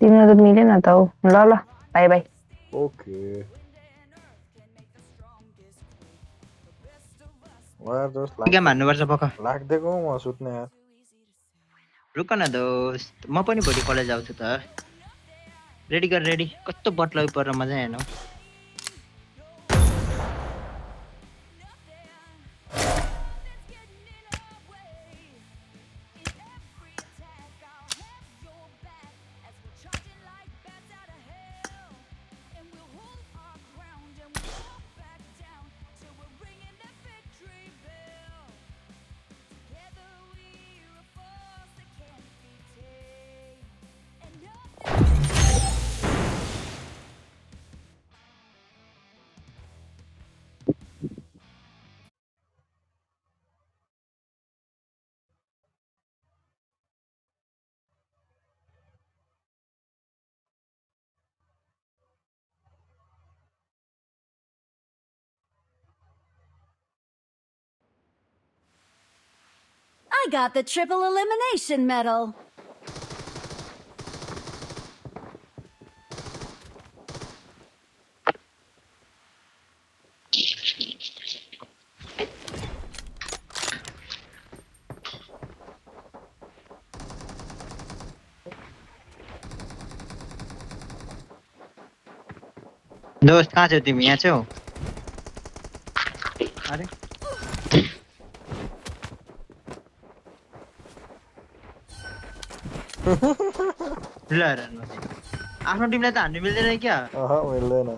तिमीलाई त मिलेन त हौ ल ल बाई बाई ओके यार दोस्त गेम हान्नुपर्छ पक्का लाग्दैको म सुत्ने यार। रुक न दोस्त म पनि भोलि कलेज आउँछु त रेडी गर रेडी कस्तो बटलाउ परेर मजा आएन हौ। I got the triple elimination medal. दोस्त कहाँ छौ तिमी यहाँ छौ अरे ल आफ्नो टिमलाई त हान्नु मिल्दैन क्या मिल्दैन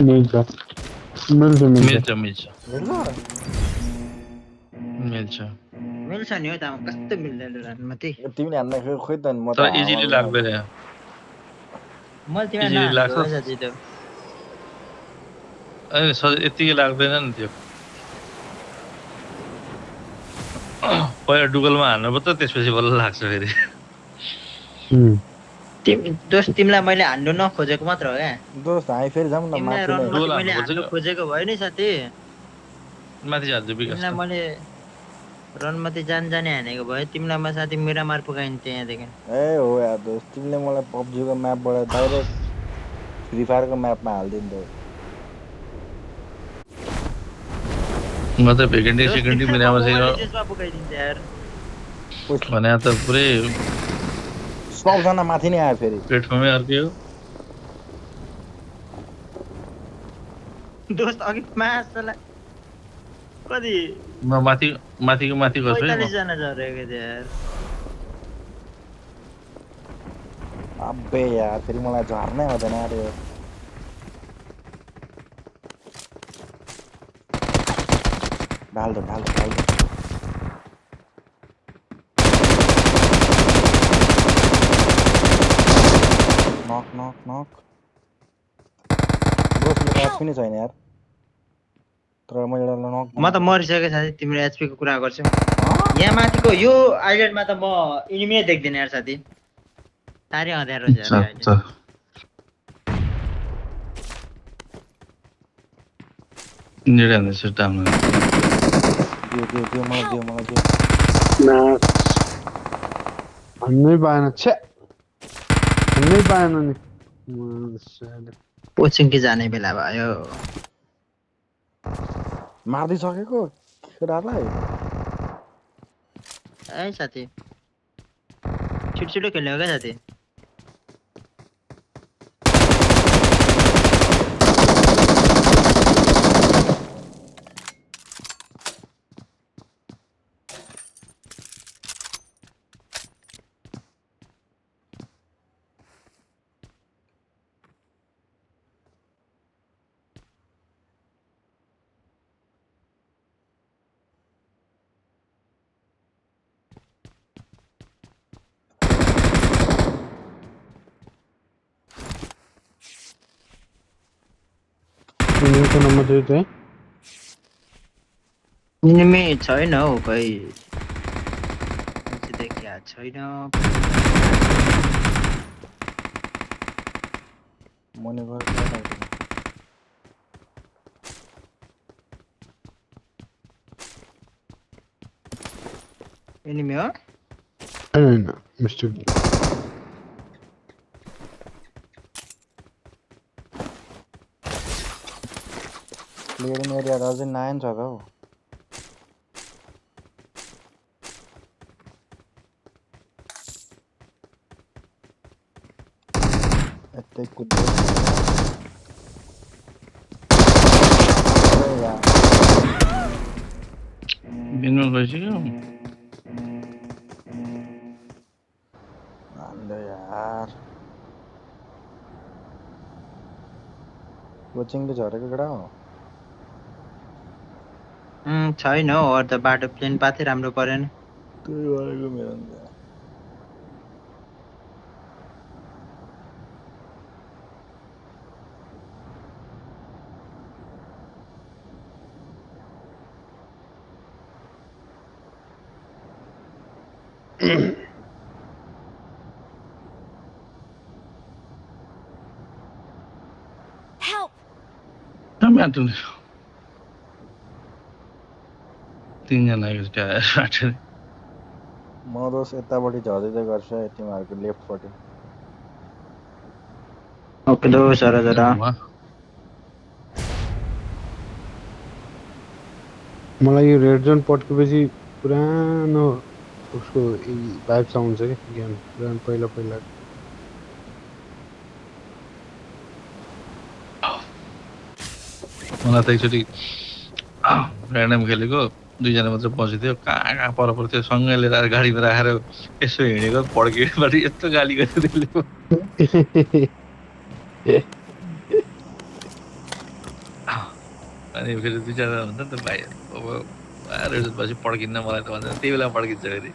मिल्छ मिल्छ मिल्छ मिल्छ मिल्छ नि हो त कस्तो मिल्दैन हान्नु त्यही तिमीले हान्न खोइ त म त तर इजिली लाग्दैन मैले तिमीलाई easily नहानेको लाग्छ। हो साथी त्यो यतिकै लाग्दैन नि त्यो पहिला डुगलमा हान्नु पर्छ त्यसपछि बल्ल लाग्छ फेरि दोस्त तिमीलाई मैले हान्नु नखोजेको मात्र हो क्या दोस्त हामी फेरि जाउँ न तिमीलाई माथि नै। रनमा डोल मैले हान्नु हान्नु खोजेको भयो नि साथी माथि हाल्छ विकास तिमीलाई मैले रनमती जाने हानेको भयो तिमीलाई म साथी मिरामार पुगाइन्थेँ यहाँदेखि ए हो यार दोस्त तिमीले मलाई पब्जीको म्यापबाट डाइरेक्ट फ्री फायरको म्यापमा हालिदिन्थ्यौ। म त भेकेन्डी सेकेन्डी मिलामा छैन त्यसमा पुगाइदिन्थेँ यार भने त पुरै 100 जना माथि नै आयो फेरि। प्लेटफर्मै अर्कै हो दोस्त अघि मासला कति म माथिको माथि गर्छु है 45 जना झरेको थियो यार अबे यार फेरि मलाई झर्नै आउँदैन यार यो। ढाल दो नक दोस्रो एच पनि छैन यार तर म एउटा नक म त मरिसकेँ साथी तिम्रो एचपी को कुरा गर्छौ यहाँ माथिको यो आइल्यान्डमा त म इनिमी देख्दिन यार साथी साह्रै अँध्यारो छ यार यो आइल्यान्ड निडे हान्दैछु टाम्न दियो मलाई भन्नै पाएन छ्या भन्नै पाएन नि पोचिङकी जाने बेला भयो मार्दै सकेको केटालाई है साथी छिटो खेल्ने हो क्या साथी इनिमीको नम्बर 2 चाहिँ इनिमी छैन हौ खै देखिया छैन मने गएर एनिमी हो हैन मिस्टर प्लेयर एरिया अझै 9 छ त हौ यतै कुद्दै बिनमा गइसक्यो अन्त यार कोचिङले झरेको केटा हो छैन हौ अरू त बाटो प्लेन पाथै राम्रो परेन त्यही गरेको मेरो Help! टमाटो तीनजना आएको छ मरोस यतापट्टि झर्दै गर्छ तिमीहरूको लेफ्टपट्टि ओके दो सर जरा मलाई यो रेड जोन पट्केपछि पुरानो उसको भाइब्स आउँछ कि गेम पुरानो पहिला मलाई त एकचोटि ऱ्यान्डम खेलेको 2 जना मात्र बसेको थियो कहाँ पर थियो सँगै लिएर आएर गाडीमा राखेर यसो हिँडेको पड्केबाट यस्तो गाली गर्यो त्यसले अनि फेरि 2 जना हुन्छ नि त भाइ अब पछि पड्किन्न मलाई त भन्छ त्यही बेला पड्किन्छ फेरि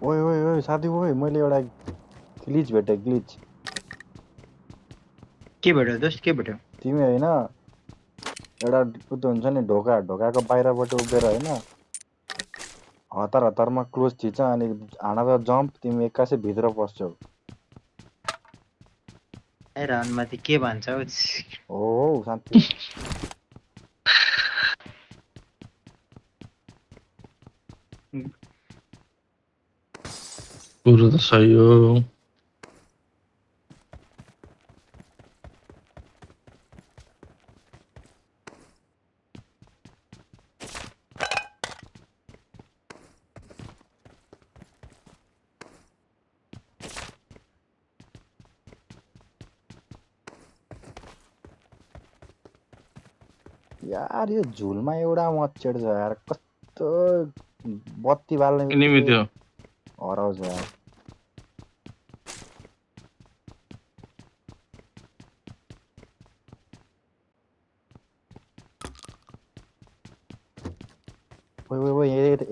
ओइ साथी ओइ मैले एउटा ग्लिच भेटे ग्लिच के भेट्यो दोस्त के भेट्यो तिमी हैन एउटा उतो हुन्छ नि ढोकाको बाहिरबाट उभिएर हैन हतारमा क्लोज थिच अनि हाना जम्प तिमी एक्कासै भित्र पस्छौ ए रानमाथि के भन्छ हो साथी कुरो त सही हो यार यो झुलमा एउटा मच्छर छ यार कस्तो बत्ती बाल्ने एनिमी थियो हराउँछ यार ओइ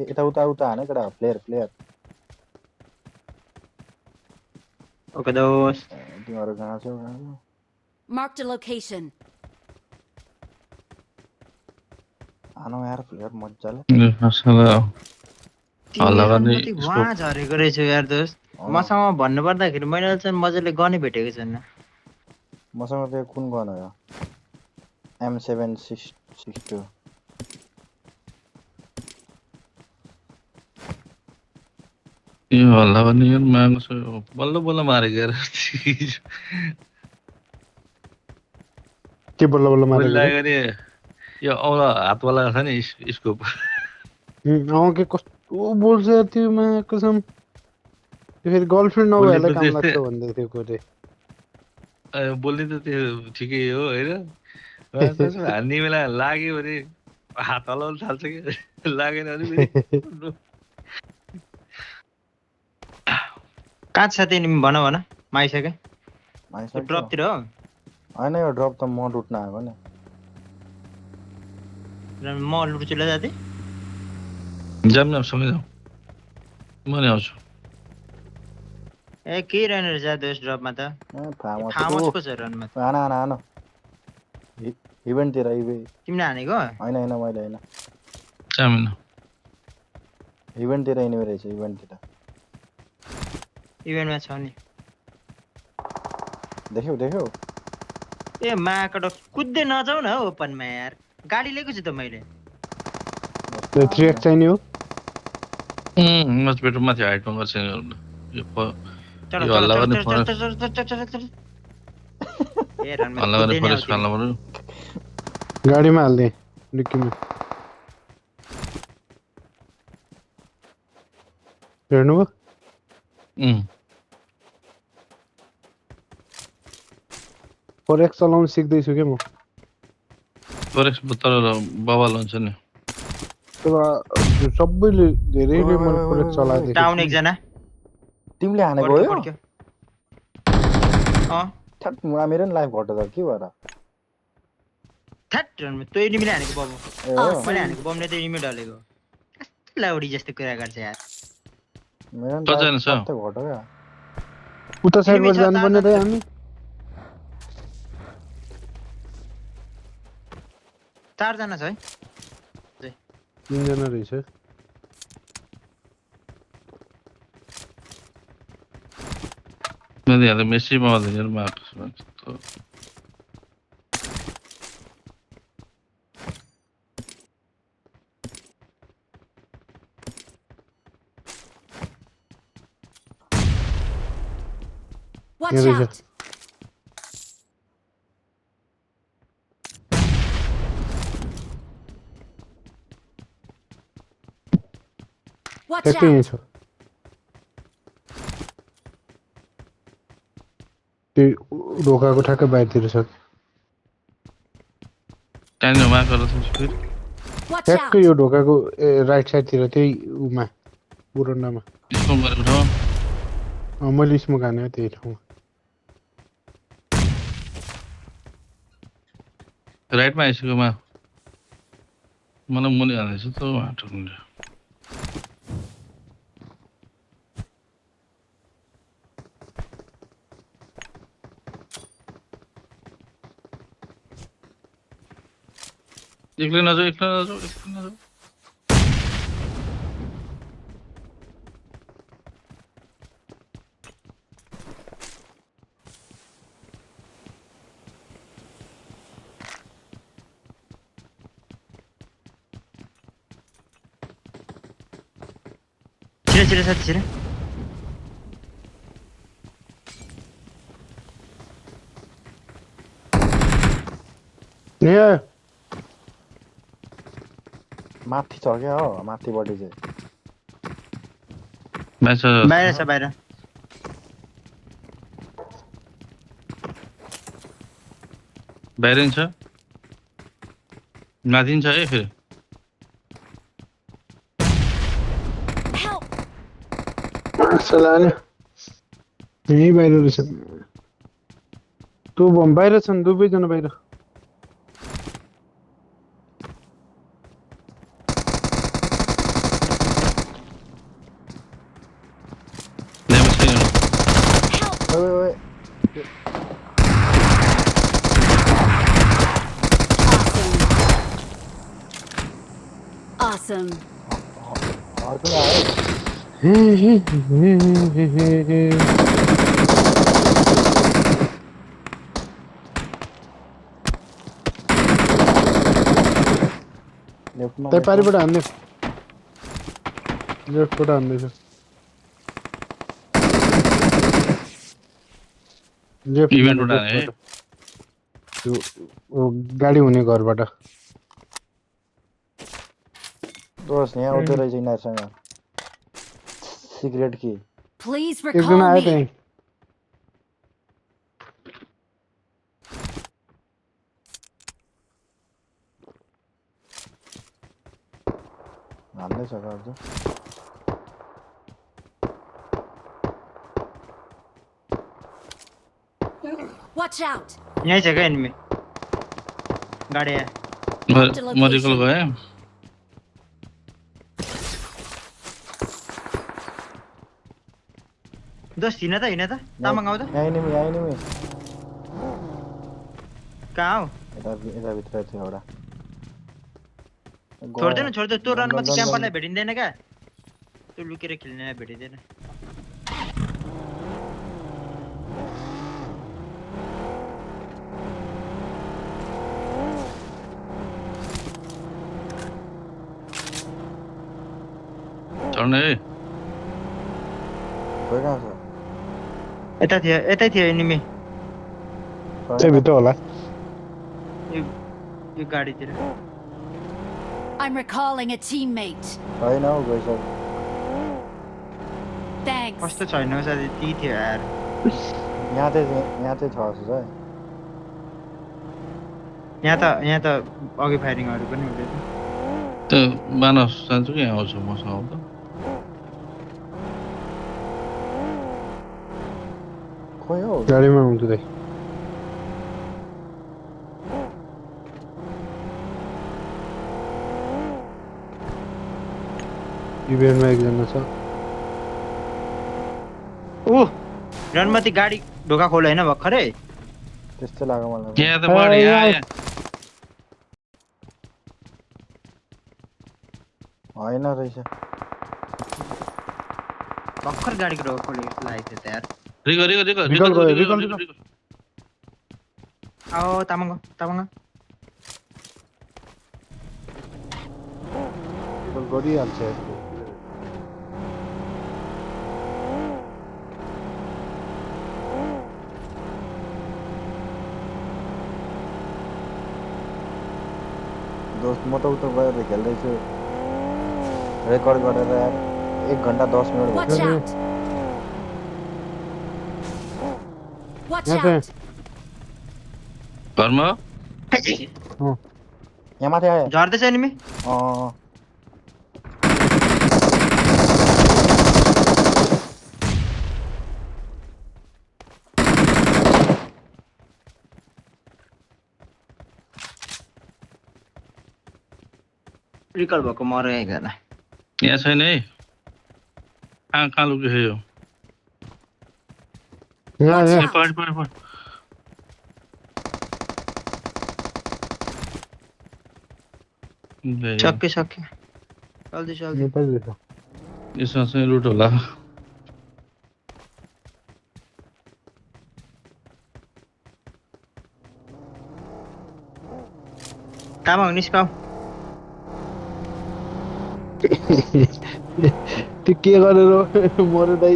यता उता उता हाने केटा प्लेयर ओके दोस्त तिमीहरू कहाँ छौ Marked a location. आनो यार प्लेयर मजाले साला हल्ला गर्ने तिमी वहाँ झरेको रहेछ यार दोस्त मसँग भन्नु पर्दाखेरि मैले चाहिँ मजाले गनै भेटेको छैन मसँग त्यो कुन गन हो M762 यो हल्ला गर्ने यो मागो छ बल्ल बल्ल मारेको यार के बल्ल बल्ल मारेको लाग्यो नि यो औला हातवाला छ नि स्कोप के कस्तो बोल्छ यार त्यो मा कसम त्यो फेरि गर्लफ्रेन्ड नभएलाई काम लाग्छ भन्दै थियो कोले बोल्ने त त्यो ठिकै हो होइन हान्ने बेला लाग्यो भने हात हल्लाउन थाल्छ कि लागेन भने कहाँ छ तिमी भन माइसके ड्रपतिर हो होइन यो ड्रप त म लुट्न आएको नि म लुट्छु ल जाति जाम सँगै जाउँ म नि आउँछु ए के रहेन रहेछ दोस्त ड्रपमा त फार्म हाउसको छ रनमा आन इभेन्टतिर तिमीले हानेको होइन मैले होइन जामिन इभेन्टतिर हिँड्ने रहेछ इभेन्टतिर इभेन्टमा छ नि देख्यौ ए माकड कुद्दै नजाऊ न ओपनमा यार गाडी लिएको छु त मैले त्यो 3x चाहिने हो मच बेटर माथि हाइटमा गर्छ यो हल्ला गर्ने फरेस्ट फाल्नु पर्यो गाडीमा हाल्दे डिक्कीमा हेर्नुभयो 4x चलाउन सिक्दैछु के म फरेस्ट तर बवाल हुन्छ नि तर सबैले धेरैले मैले 4x चलाएको टाउन एकजना तिमीले हानेको हो पड्क्यो ठ्याट मेरो नि लाइफ घट्यो त के भएर थ्याट त्यो एनिमीले हानेको बम ए हो मैले हानेको बमले त एनिमी ढलेको कस्तो लाउडी जस्तो कुरा गर्छ यार मेरो कतिजना नि छ? लाइफ घट्यो क्या उता साइडबाट जानुपर्ने त हामी 4 जना छ है 3 जना रहेछ मैले हाले मेसी मार्दैन मार्क्स भन्छ Watch Here we go. out! Watch ठ्याक्कै यहीँ out! छ त्यो ढोकाको ठ्याक्कै बाहिरतिर छ कहाँनिर मार्क गरेर फेरि Watch ठ्याक्कै out! यो ढोकाको राइट साइडतिर त्यही उमा बुरन्डामा स्कोप गरेको ठाउँमा मैले स्मोक हाने हो त्यही ठाउँमा राइटमा आइसक्यो मलाई मुनि हाल्दैछ त बाटो एक्लै नजाऊ छिरा साथी छिरा ए माथि छ क्या हो माथिपट्टि चाहिँ बाहिर छ बाहिर बाहिर छ माथि छ है फेरि Help! सलाले यही बाहिर रहेछ तँ बाहिर छन् दुवैजना बाहिर Awesome. अर्को आयो लेफ्टमा त्यही पारिबाट हान्ने लेफ्टबाट हान्दैछ इभेन्टबाट हाने है त्यो गाडी हुने घरबाट दोस्त यहाँ आउँदो रहेछ यिनीहरूसँग सिक्रेट की Please एकजना recall आयो me. त्यहीँ हान्दैछ गर्छ Watch out. यहीँ छ क्या एनिमी गाडी आयो म रिकल गएँ दोस्त हिँड त तामाङ आऊ त यहाँ एनिमी कहाँ हौ यता भित्र थियो एउटा छोड्दैन त्यो रनमा चाहिँ क्याम्परलाई भेटिँदैन क्या त्यो लुकेर खेल्नेलाई भेटिँदैन चढ्ने है कोही कहाँ छ यतै थियो एनिमी त्यही भित्र होला यो गाडीतिर I'm recalling a teammate. छैन हौ गइसक्यो Thanks. कस्तो छैन हौ साथी ती थियो यार यहाँ चाहिँ छ जस्तो छ यहाँ त अघि फायरिङहरू पनि हुँदैछ त्यो मानव जान्छु कि यहाँ आउँछु मसँग आउँदा खोइ हौ गाडीमा हुन्छु त्यही इभेन्टमा एकजना छ ऊ रणमती गाडी ढोका खोल होइन भर्खरै त्यस्तै लाग्यो मलाई यहाँ त बढी यहाँ होइन रहेछ भर्खर गाडीको ढोका खोलेको जस्तो लागेको थियो त यार रिकल आओ तामाङ गरिहाल्छ दोस्त म त उता गएर खेल्दैछु रेकर्ड गरेर यार 1 घन्टा 10 मिनट Watch भयो out. Watch यहाँ out. घरमा यहाँ माथि आयो झर्दैछ एनिमी रिकल भएको मर्यो एकजना यहाँ छैन है कहाँ लुकेछ यो Watch यहाँ out. पढ सक्यो जल्दी नेपाली छ यसमा चाहिँ रुट होला तामाङ निस्काऊ त्यो के गरेर मरे दाइ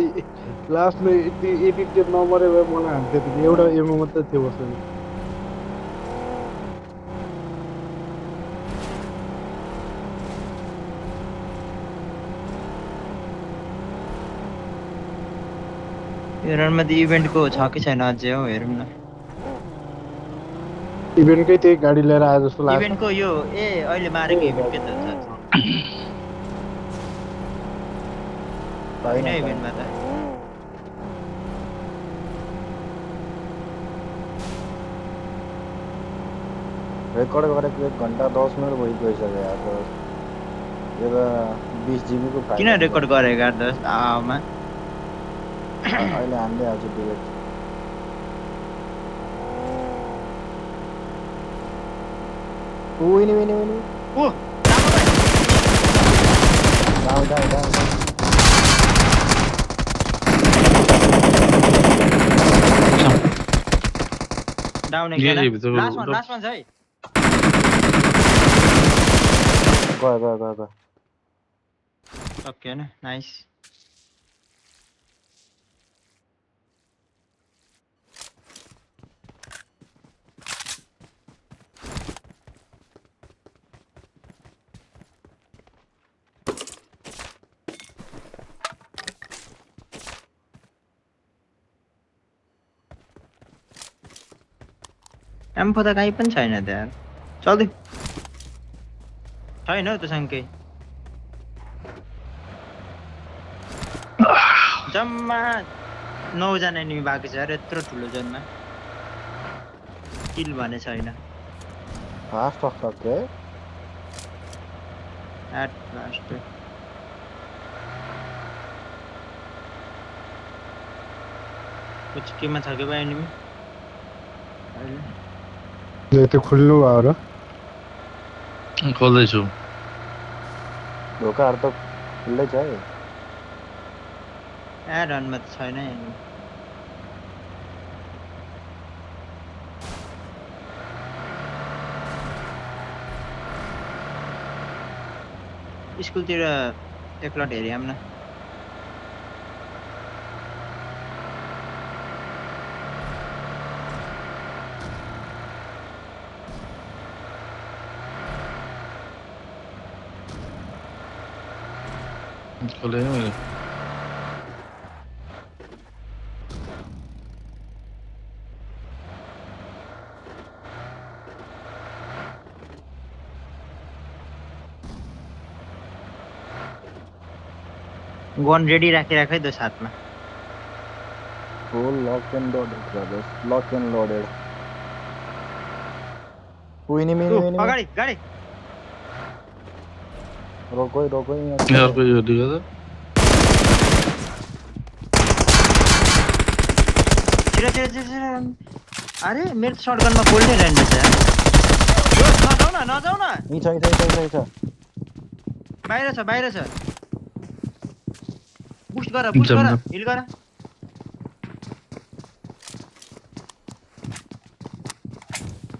लास्टमा यति त्यो नमरे भए मलाई हान्थ्यो त्यो एउटा एमो मात्रै थियो बस्नु यो रणमती इभेन्टको छ कि छैन अझै हो हेरौँ न इभेन्टकै त्यही गाडी लिएर आए जस्तो लाग्छ इभेन्टको यो अहिले मारेको इभेन्ट के त होइन इभेन्टमा त रेकर्ड गरेको 1 घन्टा 10 मिनट भइसक्यो यार दोस्त यो त 20 GB को फाइल किन रेकर्ड गरेको यार दोस्त आमा अहिले हान्दै आउँछु डिलिट विनी विनी विनी ओ डाउन डाउन डाउन डाउन ये एकजना भित्र लास्ट वान छ है गयो ओके हैन नाइस एम्फो त कहीँ पनि छैन त यार चल्दै छैन हौ त्योसँग केही जम्मा 9 जना एनिमी बाँकी छ यार यत्रो ठुलो जनमा किल भने छैन फास्ट अफ है एट लास्ट कुछ केमा छ के बा एनिमी त्यो खुल्नु भयो र खोल्दैछु ढोकाहरू त खुल्लै छ है एडनमा त छैन एनिमी स्कुलतिर एकलट हेरिआम न खोलेन मैले गन रेडी राखिराख है त साथमा full lock and loaded brothers lock and loaded विनी मिनी विनी अगाडि गाडी रोको अर्को यो दियो त छिरा अरे मेरो शटगनमा गोल्डै रहेछ यार नजाऊ न यही छ बाहिर छ बुस्ट गर हिल गर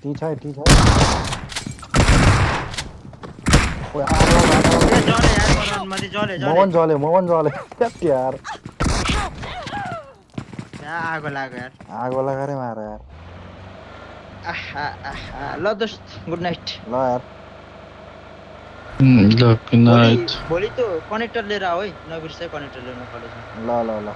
टी छ ओए जले यार मध्ये जले मोहन जले त्यति यार आगो लाग्यो यार आगो लगाएर मार यार आहा ल दोस्त गुड नाइट ल यार ल गुड नाइट भोलि त कनेक्टर लिएर आऊ है नबिर्से कनेक्टर लिएर कलेजमा ल